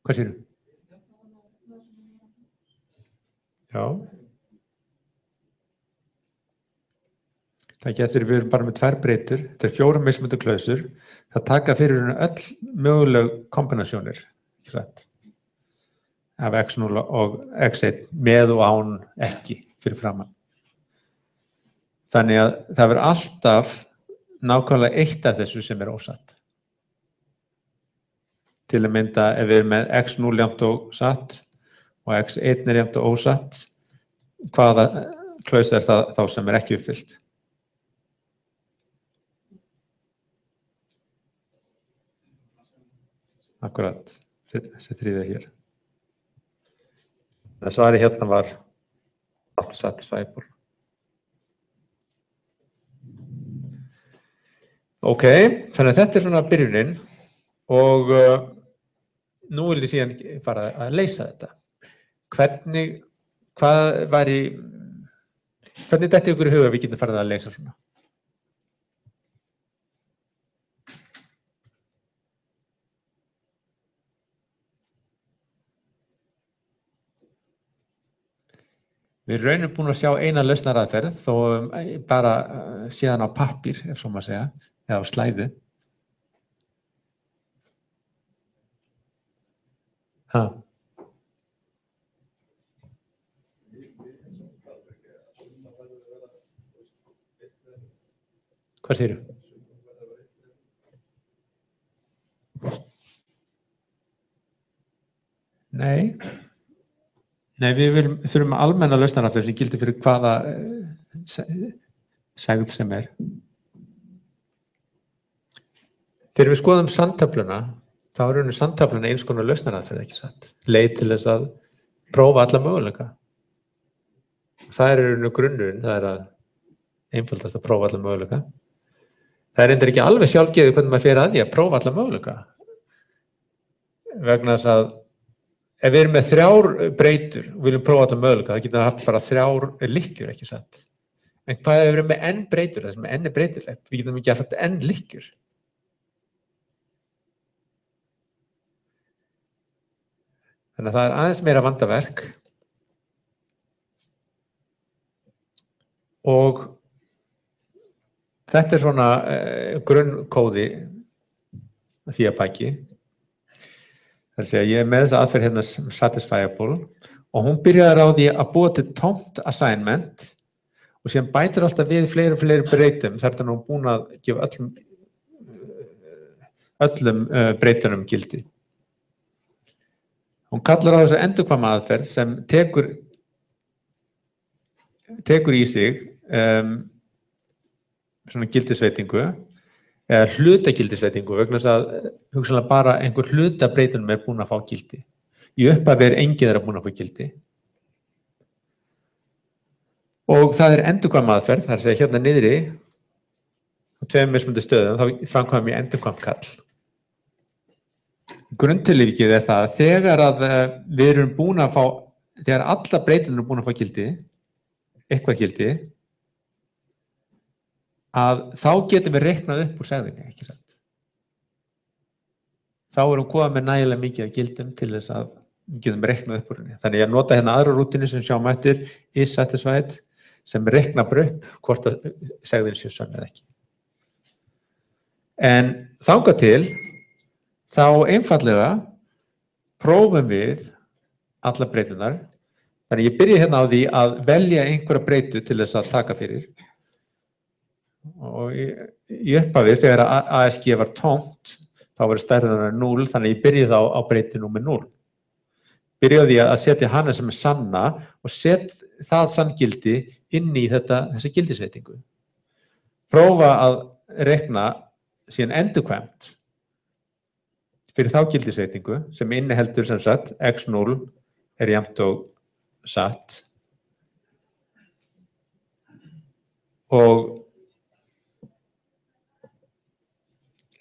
Hvað séru? Já. Það getur við erum bara með 2 breytur, þetta er 4 mismunandi klausur, það taka fyrir henni öll möguleg kombinasjónir, ekki satt, af x0 og x1 með og án ekki fyrir framan. Þannig að það verður alltaf nákvæmlega eitt af þessu sem er ósatt. Til að mynda ef við erum með x0 jafnt og satt og x1 er jafnt og ósatt, hvaða klaus er það þá sem er ekki uppfyllt? Akkurat, þessi þriðja hér. Það svari hérna var not satisfiable. Ok, þannig að þetta er svona byrjunin og nú vil ég síðan fara að leysa þetta. Hvernig detti ykkur í huga við getum farið að leysa svona? Við erum raunum búin að sjá eina lausnaraðferð þó bara síðan á pappír, ef svo maður segja, eða á slæðu. Ha. Hvað segirðu? Nei, við þurfum almenna lausnaraðferð sem gildir fyrir hvaða segð sem er. Þegar við skoðum sandtöfluna, þá er sandtöfluna eins konar lausnaraðferð, ekki satt? Leið til þess að prófa alla möguleika. Það er grunnurinn, það er að einfaldast að prófa alla möguleika. Það er endur ekki alveg sjálfgefið hvernig maður fer að því að prófa alla möguleika. Vegna þess að ef við erum með 3 breytur og viljum prófa alla möguleika, það getur haft bara 3 lykkjur, ekki satt? En hvað ef við erum með n breytur, það sem n er breytilegt, við getum ekki haft n lykkjur. Þannig að það er aðeins meira vandaverk og þetta er svona grunnkóði því að baki. Það er að segja, ég er með þessa aðferð hérna satisfiable og hún byrjaði á því að búa til tómt assignment og síðan bætir alltaf við fleiri og fleiri breytum þar er nú búin að gefa öllum breytunum gildi. Hún kallar á þessu endurkvæma aðferð sem tekur í sig svona gildisveitingu eða hlutagildisveitingu vegna þess að hugsanlega bara einhver hluta breytunum er búin að fá gildi. Í upphafi er enginn þeirra búin að fá gildi. Og það er endurkvæma aðferð, það er að segja hérna niðri á 2 mismunandi stöðum, þá framkvæmum ég endurkvæmt kall. Grunntilvíkið er það að þegar að við erum búin að fá, þegar alla breytunum eru búin að fá gildi, eitthvað gildi, að þá getum við reiknað upp úr segðinni, ekki satt. Þá erum komið með nægilega mikið af gildum til þess að við getum reiknað upp úr henni. Þannig að ég nota hérna aðra rútínu sem sjáum eftir is satisfied sem reikna bara upp hvort að segðin sé sönn eða ekki. En þangað til, þá einfaldlega prófum við alla breytunar. Þannig ég byrja hérna á því að velja einhverja breytu til þess að taka fyrir. Og í upphafi þegar ASG var tómt, þá var stærðan 0, þannig ég byrja þá á breytu númer 0. Byrja á því að setja hana sem sanna og set það sanngildi inn í þessi gildisveitingu. Prófa að reikna síðan endurkvæmt fyrir þá gildisveitingu sem inniheldur sem sagt x0 jafnt og satt og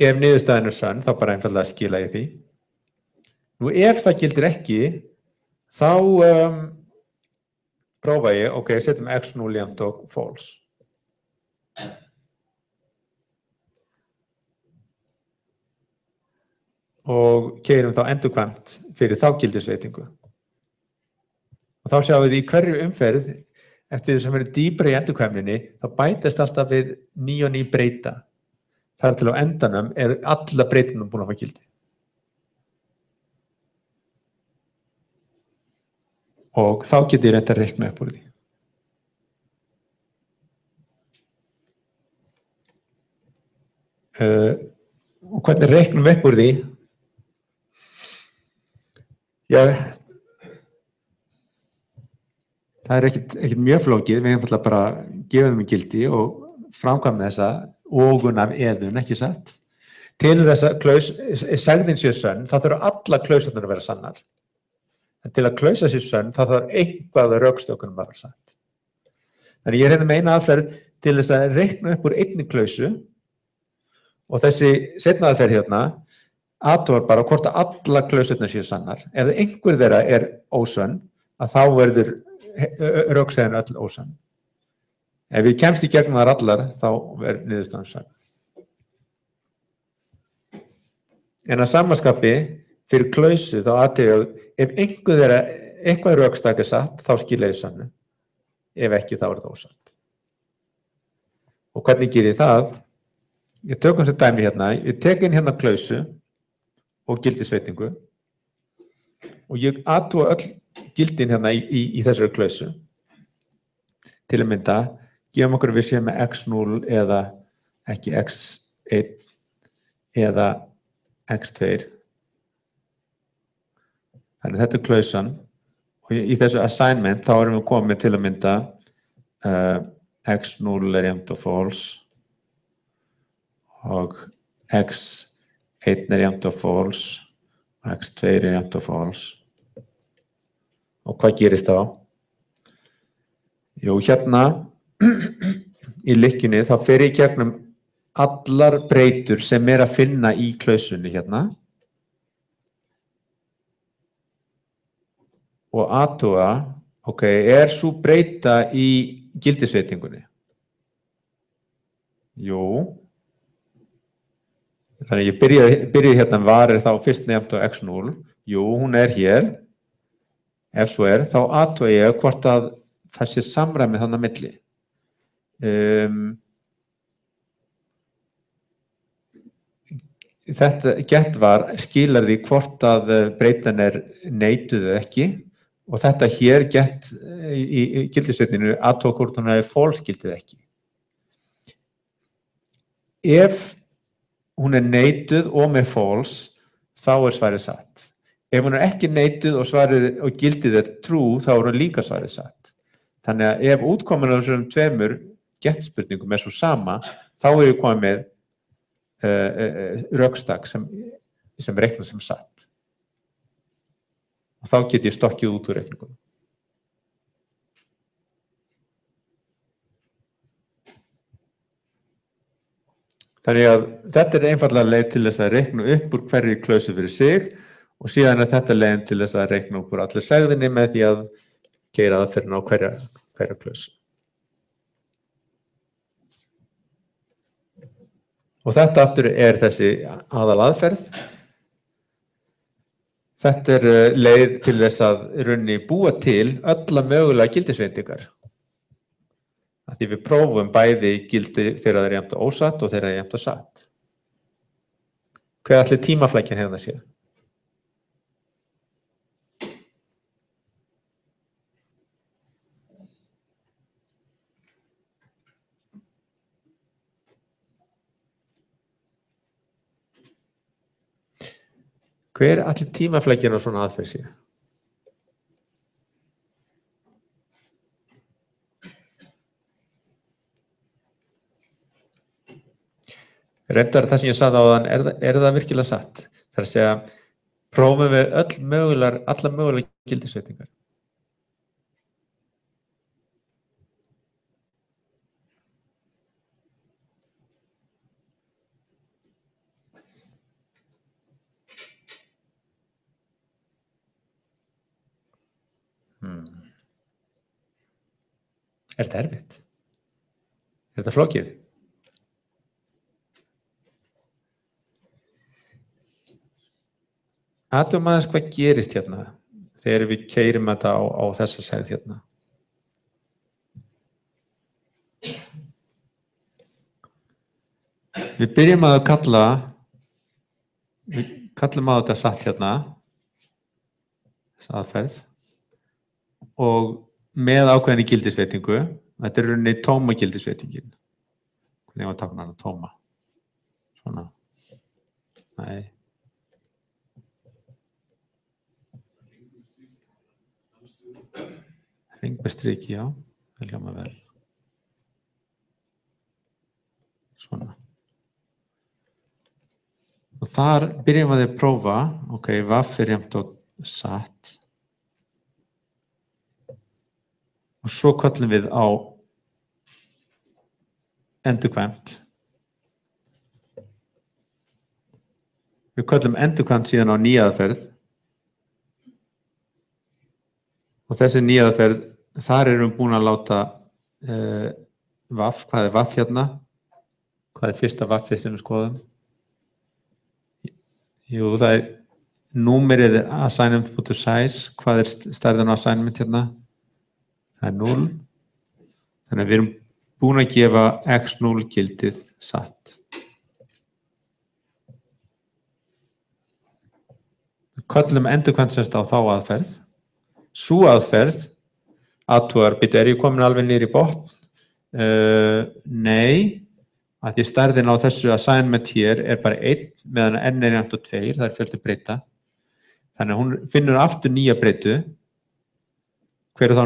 ef niðurstaðan sönn þá bara einfaldlega skila ég því. Nú ef það gildir ekki þá prófa ég, ok, setjum x0 jafnt og false. Og keyrum þá endurkvæmt fyrir þá gildisveitingu. Og þá sjáum við í hverju umferð, eftir því sem verður dýpra í endurkvæmninni, þá bætast alltaf við ný og ný breyta. Þar til á endanum alla breytunum búin að fá gildi. Og þá get ég reynt að reikna upp úr því. Og hvernig reiknum við upp úr því? Já, það ekkert mjög flókið, við einfaldlega bara gefum þeim gildi og framkvæmum þessa ógun af eðun, ekki satt. Til þess að segðin sé sönn, þá þurfa alla klausarnar að vera sannar. En til að klausa sé sönn, þá þarf eitthvað rökstokkunum að vera satt. Þannig ég með eina aðferð til þess að reikna upp úr einni klausu og þessi seinna aðferð hérna athugar bara hvort að alla klausarnar séu sannar. Ef einhver þeirra ósönn, að þá verður röksegðin öll ósönn. Ef við kemst í gegnum þar allar, þá verður niðurstaðan sönn. En að samaskapi fyrir klausu þá athuga ef einhver þeirra eitthvað rökstak satt, þá skila ég sönnu. Ef ekki, þá það ósatt. Og hvernig ger ég það? Ég tökum þessi dæmi hérna, ég tek inn hérna klausu og gildisveitingu og ég athuga öll gildin hérna í þessari klausu. Til að mynda, gefum okkur við séum með x0 eða ekki x1 eða x2. Þannig þetta klausan og í þessu assignment þá erum við komið til að mynda x0 jafnt og false og x1 jafnt og false og x2 jafnt og false. Og hvað gerist þá? Jú, hérna í lykkjunni þá fer ég gegnum allar breytur sem að finna í klausunni hérna og athuga, ok, sú breyta í gildisveitingunni? Jú. Þannig ég byrja hérna var þá fyrst nefnt á x0. Jú, hún hér. Ef svo þá athuga ég hvort að það sé samræmi þannig á milli. Þetta get var skilar því hvort að breytan neituð ekki og þetta hér get í gildisveitinu athuga hvort hún false gildið ekki. Ef hún neituð og með false, þá svarið satt. Ef hún ekki neituð og gildið true, þá hún líka svarið satt. Þannig að ef útkoman af þessum tveimur get-spurningum svo sama, þá ég komið með rökstak sem reikna sem satt. Og þá get ég stokkið út úr reikningum. Þannig að þetta einfaldlega leið til þess að reikna upp úr hverju klausu fyrir sig og síðan þetta leiðin til þess að reikna upp úr allir segðinni með því að keyra það fyrir á hverja klausu. Og þetta aftur þessi aðalaðferð. Þetta leið til þess að runni búa til ölla mögulega gildisveitingar. Af því við prófum bæði gildi þegar það er jafnt og ósatt og þegar það er jafnt og satt. Hver ætli tímaflækjan hérna sé? Hver ætli tímaflækjan á svona aðferð sé? Reyndar það sem ég sagði áðan, er það virkilega satt? Það er að segja, prófum við alla mögulega gildisveitingar. Er þetta erfitt? Er þetta flókið? Athugum aðeins hvað gerist hérna þegar við keyrum þetta á þessa sæð hérna. Við byrjum að kallum á þetta satt hérna, þessa aðferð, og með ákveðinni gildisveitingu, þetta er rauninni tóma gildisveitingin. Hvernig var að taka hana tóma? Svona. Nei. Hring með striki, já, það hljómar vel. Svona. Og þar byrjum við að prófa, ok, vaff er jafnt og satt. Og svo köllum við á endurkvæmt. Við köllum endurkvæmt síðan á nýjaðferð. Og þessi nýjaðferð, þar erum við búin að láta vaff, hvað er vaff hérna? Hvað er fyrsta vaffið sem við skoðum? Jú, það er númerið assignment.size, hvað er stærðin á assignment hérna? Það er 0. Þannig að við erum búin að gefa x0 gildið satt. Við köllum endurkvæmt semst á þá aðferð. Sú aðferð, athugar, er ég komin alveg niður í botn? Nei, að því stærðin á þessu assignment hér er bara 1, meðan n er jafnt og 2, það er fjöldi breyta. Þannig að hún finnur aftur nýja breytu, hver er þá,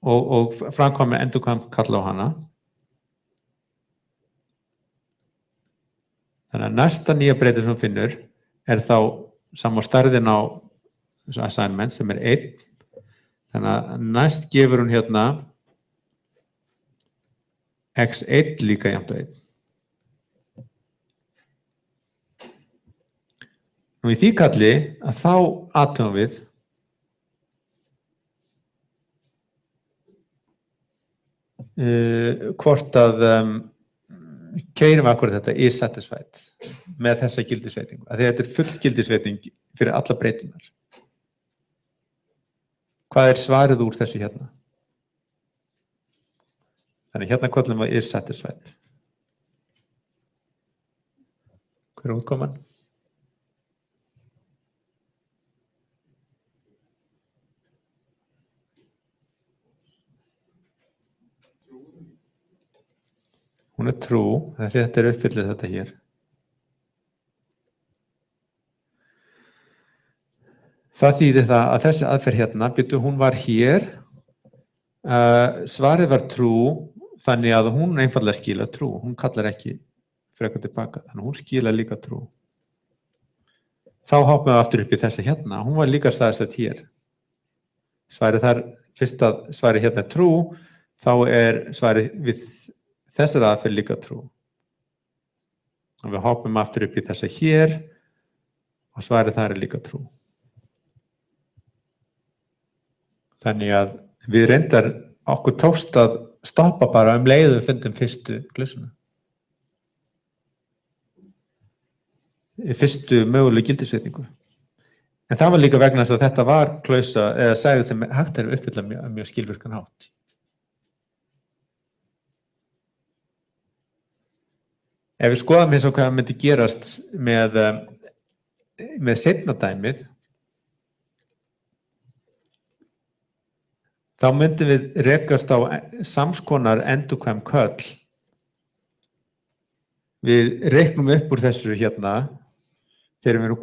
og framkomið endurkvæmt kalla á hana. Þannig að næsta nýja breyta sem hún finnur er þá sama stærðin á assignment sem er 1. Þannig að næst gefur hún hérna x1 líka jafnt og 1. Nú í því kalli að þá athugum við hvort að keyrum akkurat þetta is satisfied með þessa gildisveitingu. Af því þetta er full gildisveiting fyrir alla breytunar. Hvað er svarið úr þessu hérna? Þannig hérna köllum við is satisfied. Hver er útkoman? Hún er true, þetta er uppfyllið þetta hér. Það þýðir það að þessi aðferð hérna, hún var hér, svarið var true, þannig að hún einfallega skila true, hún kallar ekki frekar tilbaka, þannig að hún skila líka true. Þá hoppum við aftur upp í þessa hérna, hún var líka staðsett hér. Svarið þar, fyrst að svarið hérna er true, þá er svarið við þessari aðferð líka true. Og við hoppum aftur upp í þessa hér, og svarið þar er líka true. Þannig að við reyndar okkur tókst að stoppa bara leið við fundum fyrstu glössuna. Fyrstu mögulegu gildisveitingu. En það var líka vegna þess að þetta var klausa eða sæðið sem hægt er að uppfylla mjög skilvirkan hátt. ef við skoðum eins og hvað myndi gerast með seinna dæmið, þá myndum við rekast á samskonar endurkvæm köll. Við reiknum upp úr þessu hérna þegar við erum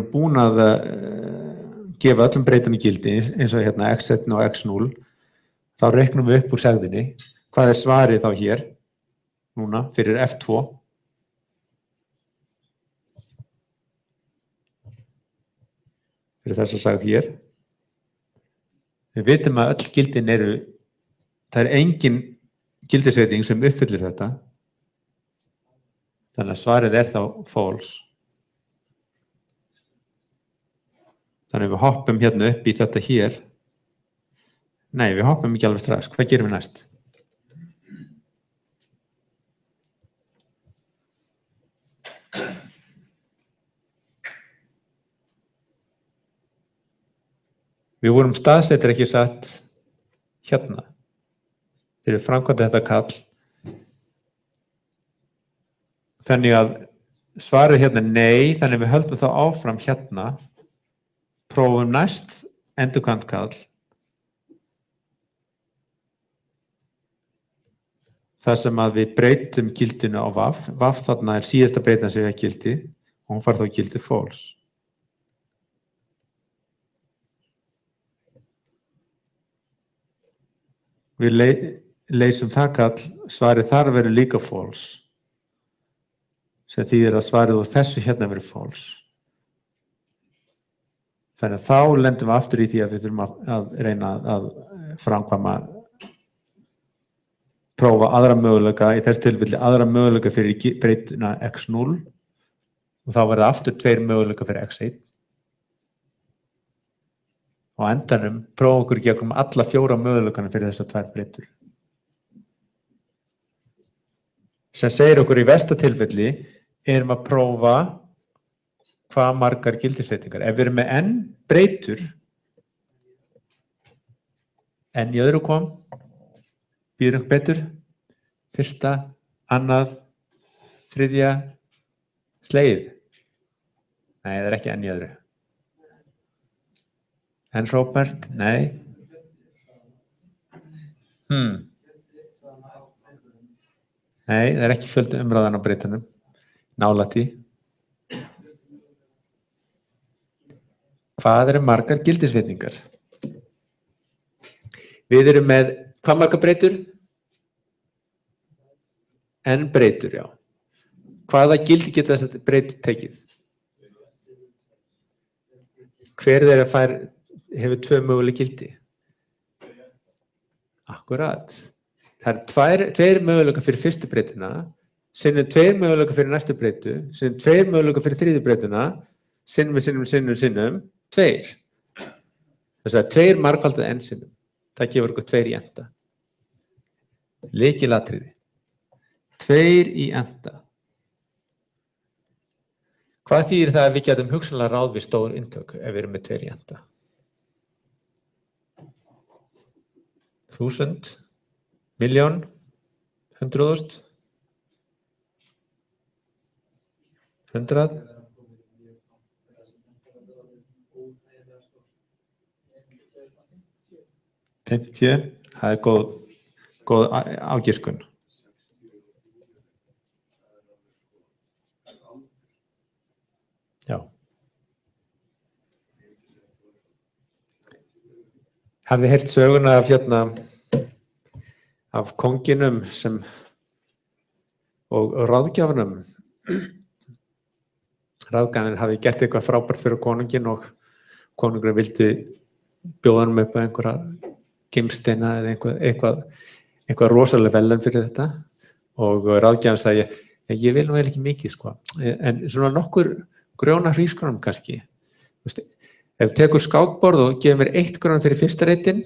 búin að gefa öllum breytum í gildi eins og hérna x1 og x0, þá reiknum við upp úr segðinni. Hvað svarið þá hér núna fyrir F2? Fyrir þess að segð hér. Við vitum að öll gildin það engin gildisveiting sem uppfyllir þetta. Þannig að svarið þá false. Þannig að við hoppum hérna upp í þetta hér. Nei, við hoppum ekki alveg strax. Hvað gerum við næst? Við vorum staðsettir ekki satt hérna. Þegar við framkvæmdum þetta kall. Þannig að svarið hérna nei, þannig að við höldum þá áfram hérna. Prófum næst endurkvæmt kall. Það sem að við breytum gildinu á VAF. VAF þarna síðasta breytan sem við gildi og hún fær þá gildið false. Við leysum það kall, svarið þar verður líka false. Sem þýðir að svarið úr þessu hérna verður false. Þannig að þá lendum við aftur í því að við þurfum að reyna að framkvæma, prófa aðra möguleika, í þessu tilfelli aðra möguleika fyrir breytuna x0 og þá verður aftur 2 möguleika fyrir x1. Og á endanum prófa okkur gegnum alla 4 möguleikana fyrir þessar 2 breytur. Sem segir okkur í versta tilfelli erum að prófa hvað margar gildisveitingar. Ef við erum með n breytur, n í öðru kom, býður betur, fyrsta, annað, þriðja, slegið. Nei, það er ekki n í öðru. En Róbert, nei. Nei, það er ekki fjöldi umræðan á breytunum. Nálægt í. Hvað eru margar gildisveitingar? Við erum með, hvað margar breytur? N breytur, já. Hvaða gildi geta þess að breytur tekið? Hver þeirra hefur 2 möguleg gildi? Akkurat. Það er 2 möguleika fyrir fyrstu breytuna, sinnum 2 möguleika fyrir næstu breytu, sinnum 2 möguleika fyrir þriðju breytuna, sinnum, 2. Þess að 2 margfaldið n sinnum. Það gefur okkur 2 í enda. Lykilatriði. 2 í enda. Hvað þýðir það að við getum hugsanlega ráð við stór inntök ef við erum með 2 í enda? 1000, milljón, 100.000, 100, 50, það er góð ágiskun. Já. Hafið heyrt söguna af konginum og ráðgjafanum. Ráðgjafinn hafi gert eitthvað frábært fyrir konungin og konungur vildi bjóða hann upp á einhverja gimsteina eða eitthvað rosalega velun fyrir þetta og ráðgjafinn sagði ég vil nú vel ekki mikið sko, en svona nokkur grjóna hrísgrjónum kannski. Ef tekur skákborð og gefur mér 1 grjón fyrir fyrsta reitin,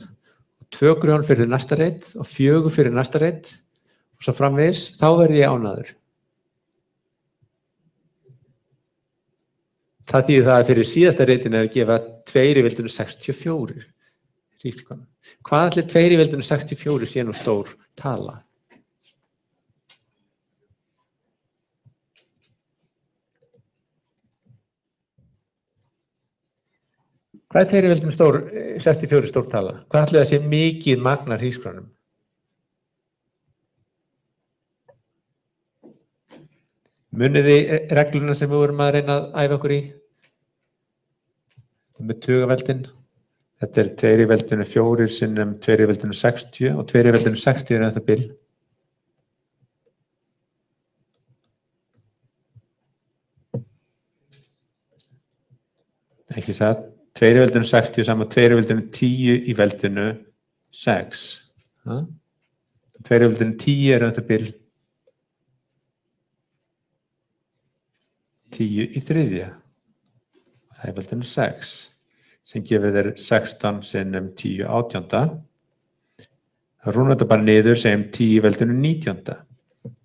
2 grjón fyrir næsta reit og 4 fyrir næsta reit og svo framvegis, þá verð ég ánægður. Það þýðir það að fyrir síðasta reitin er að gefa 2 í vildinu 64. hrísgrjónum. Hvað ætli 2 í veldinu 64 sé nú stór tala? Hvað er 2 í veldinu 64 stór tala? Hvað ætli það sé mikið magna hrísgrjónum? Munið þið regluna sem við vorum að reyna að æfa okkur í? Með tugaveldin. Þetta er 2 í veldinu 4 sinnum 2 í veldinu 60 og 2 í veldinu 60 er þetta bil. Ekki satt. 2 í veldinu 60 saman 2 í veldinu 10 í veldinu 6. 2 í veldinu 10 er þetta bil 10 í þriðja. Það er veldinu 6 sem gefur þér 16 sinnum 10 átjánda. Það rúnar þetta bara niður sem 10 í veldinu 19.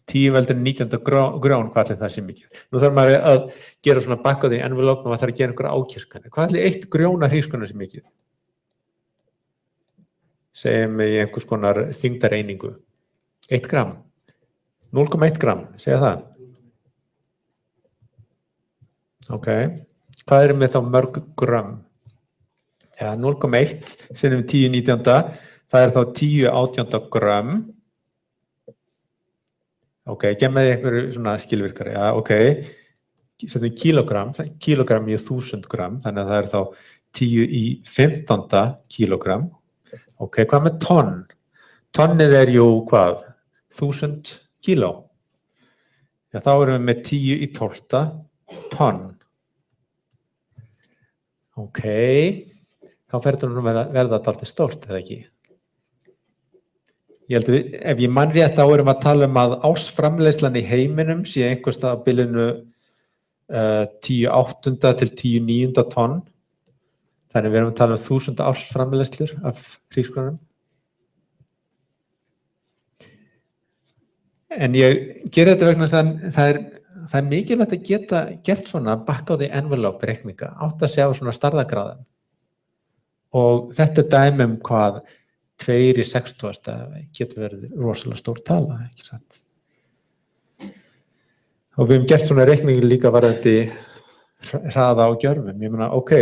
10 í veldinu 19 grón, hvað ætli það sé mikið? Nú þarf maður að gera svona back of the envelope og maður þarf að gera einhverja ákirkanir. Hvað ætli 1 grjóna hrísgrjóna sé mikið? Segjum í einhvers konar þyngdareiningu. 1 gram. 0,1 gram, segja það. Ok, hvað er með þá mörg gram? Ja, 0,1 sinnum 10 19. Það er þá 10 átjánda gram. Ok, gem með einhverju svona skilvirkari. Ja, ok, setjum kílógram í 1000 gram, þannig að það er þá 10 í 15. kílógram. Ok, hvað með tonn? Tonnið er jú hvað? 1000 kíló. Ja, þá erum við með 10 í 12. tonn. Ok, þá fer þetta nú verða dálítið stórt, eða ekki? Ég held að ef ég man rétt þá erum við að tala að ársframleiðslan í heiminum sé einhvers staðar á bilinu 10.800 til 10.900 tonn. Þannig við erum að tala 1000 ársframleiðslur af hrísgrjónum. En ég ger þetta vegna þess að það er mikilvægt að geta gert svona back of the envelope reikninga, átt að sjá svona stærðargráðan. Og þetta er dæmi hvað 2 í 60 getur verið rosalega stór tala, ekki satt. Og við höfum gert svona reikningi líka varðandi hraða á gjörfum. Ég meina, ok,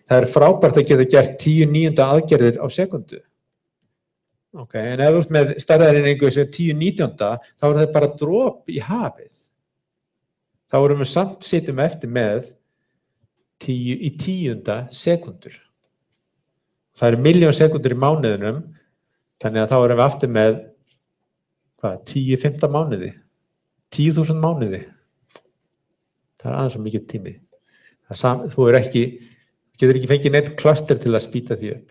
það er frábært að geta gert 10/9 aðgerðir á sekundu. Ok, en ef þú ert með stærðareiningu sem 10/19, þá er það bara drop í hafið. Þá erum við samt sitjum eftir með 10 í 10 sekundur. Það eru 1.000.000 sekundur í mánuðinum, þannig að þá erum við aftur með 10-15 mánuði, 10.000 mánuði. Það er aðeins svo mikið tími. Þú getur ekki fengið neitt klaster til að spýta því upp.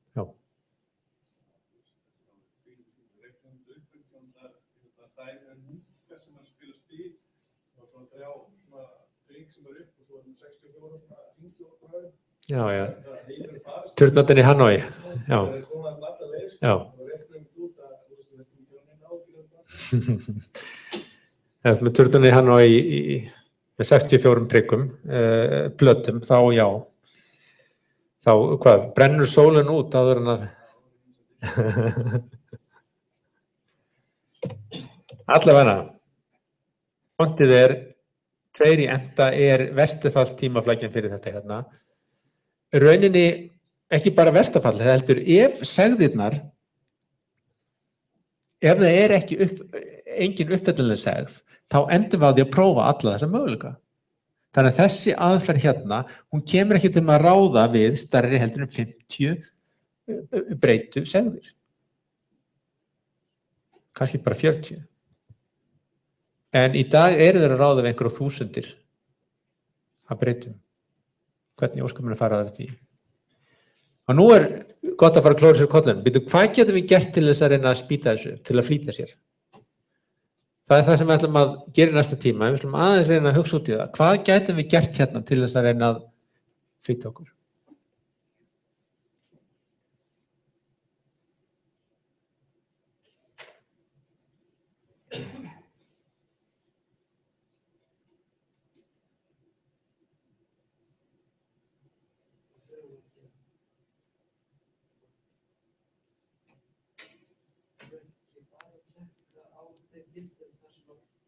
Já. Já, já. Turnarnir í Hanoi. Já. Já. Það er með turnarnir í Hanoi með 64 priggum, plötum, þá já. Þá, hvað, brennur sólin út áður en að... Allavega, pointið er 2 í enda er verstufallstímaflækjan fyrir þetta hérna. Rauninni ekki bara verstafall, það heldur ef segðirnar, ef það er ekki engin uppfyllileg segð, þá endum við á því að prófa alla þessa möguleika. Þannig að þessi aðferð hérna, hún kemur ekki til að ráða við stærri heldur en 50 breytu segðir. Kannski bara 40. En í dag eru þeir að ráða við einhverju þúsundir að breytum. Hvernig ósköpunum fara þar því? Og nú er gott að fara að klóra sér kollunum. Hvað getum við gert til þess að reyna að spýta þessu, til að flýta sér? Það er það sem við ætlum að gera í næsta tíma. Við ætlum aðeins reyna að hugsa út í það. Hvað getum við gert hérna til þess að reyna að flýta okkur?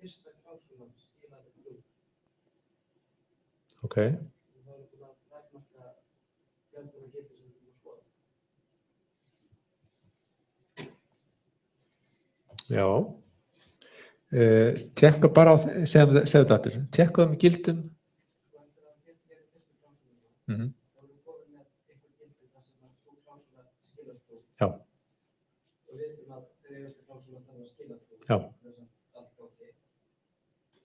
fyrsta klásúlan skilaði trú. Ok, Og það búin að takmarka fjöldann gildi sem við erum að skoða. já. Tekka bara á, segðu þetta aftur, tekkaðu með gildum. Og eftir að við gerum fyrstu klásúluna, þá erum við komin með einhver gildi þar sem að sú klásúla skilar trú. Já. Og við vitum að þegar einasta klásúla þarf að skila trú. Já. Þess að allt gangi.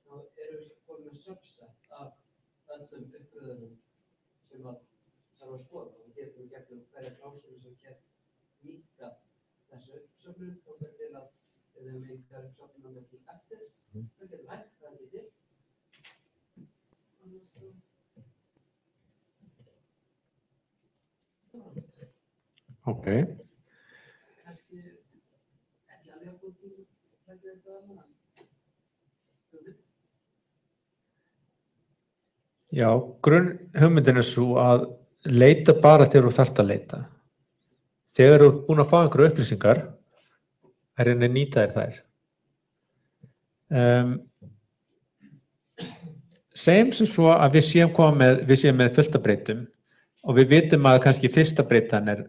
Þá erum við komin með subset af öllum uppröðunum sem að þarf að skoða. Og getum við gegnum hverja klásúlu sem minnka þessu uppsöfnun og með til að við hefum einhverjum uppsöfnunum með til eftir. Það getur hægt, það er ekki til. Ok, Ekki alveg að fóta í þetta annað. já, grunnhugmyndin er svo að leita bara þegar þú þarft að leita. Þegar þú ert búin að fá einhverju upplýsingar, er reyna að nýta þér þær. Segjum sem svo að við séum með fullt af breytum og við vitum að kannski fyrsta breytan er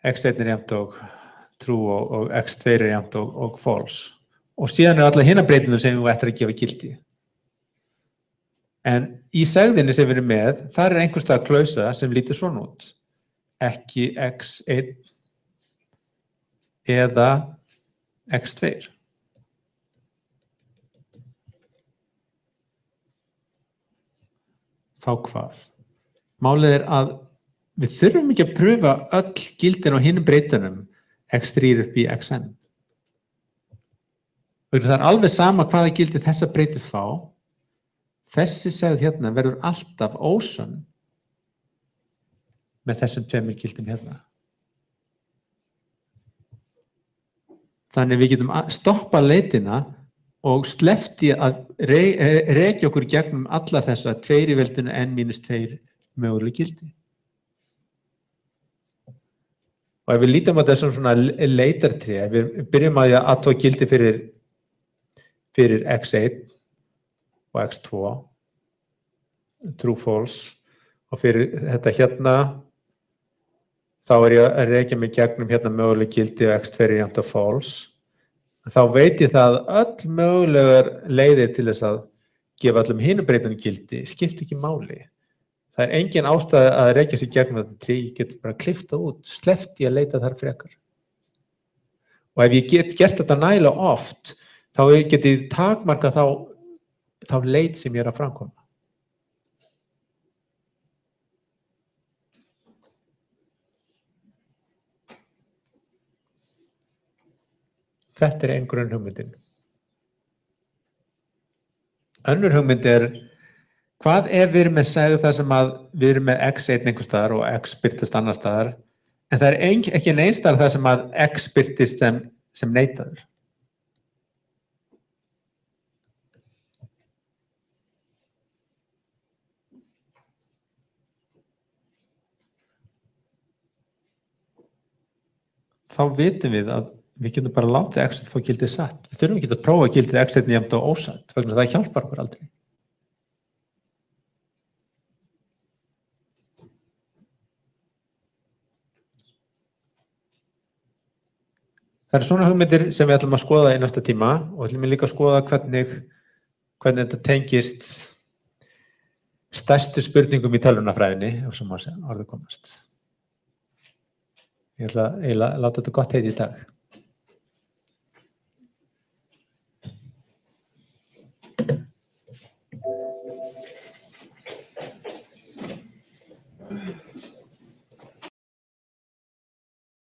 x1 er jafnt og true og x2 er jafnt og false. Og síðan er alla hinna breytunum sem við ættum að gefa gildi. En í segðinni sem við erum með, þar er einhvers staðar klausa sem lítur svona út. Ekki x1 eða x2. Þá hvað? Málið er að við þurfum ekki að pröfa öll gildin á hinum breytunum x3 upp í xn. Það er alveg sama hvaða gildi þessa breytið fá. Þessi segð hérna verður alltaf ósönn með þessum tveimur gildum hérna. Þannig við getum stoppa leitina og sleppt í að rekja okkur gegnum alla þessa 2 í veldinu n-2 möguleg gildi. Og ef við lítum á þessum svona leitartré, við byrjum að athuga gildi fyrir x1 og x2, true, false, og fyrir þetta hérna, þá er ég að rekja mig gegnum hérna möguleg gildi og x2 er jafnt og false. Þá veit ég það að öll mögulegar leiðir til þess að gefa öllum hinum breytunum gildi, skiptir ekki máli. Það er engin ástæða að rekja sig gegnum þetta tré, ég get bara kliftað út, sleppt í að leita þar frekar. Og ef ég get gert þetta nægilega oft, þá get ég takmarkað þá leið sem ég er að framkoma. Þetta er ein grunnhugmyndin. Önnur hugmynd er, hvað ef við erum með segðu það sem að við erum með x1 einhvers staðar og x birtist annar staðar, en það er ekki neins staðar það sem að x birtist sem neitaður. Þá vitum við að við getum bara látið x1 fá gildið satt. Við þurfum ekki að prófa gildið x1 jafnt og ósatt, vegna það hjálpar okkur aldrei. Það eru svona hugmyndir sem við ætlum að skoða í næsta tíma og ætlum við líka að skoða hvernig þetta tengist stærstu spurningum í tölvunarfræðinni, ef sem orðið komast. Ég ætla að láta þetta gott heiti í dag.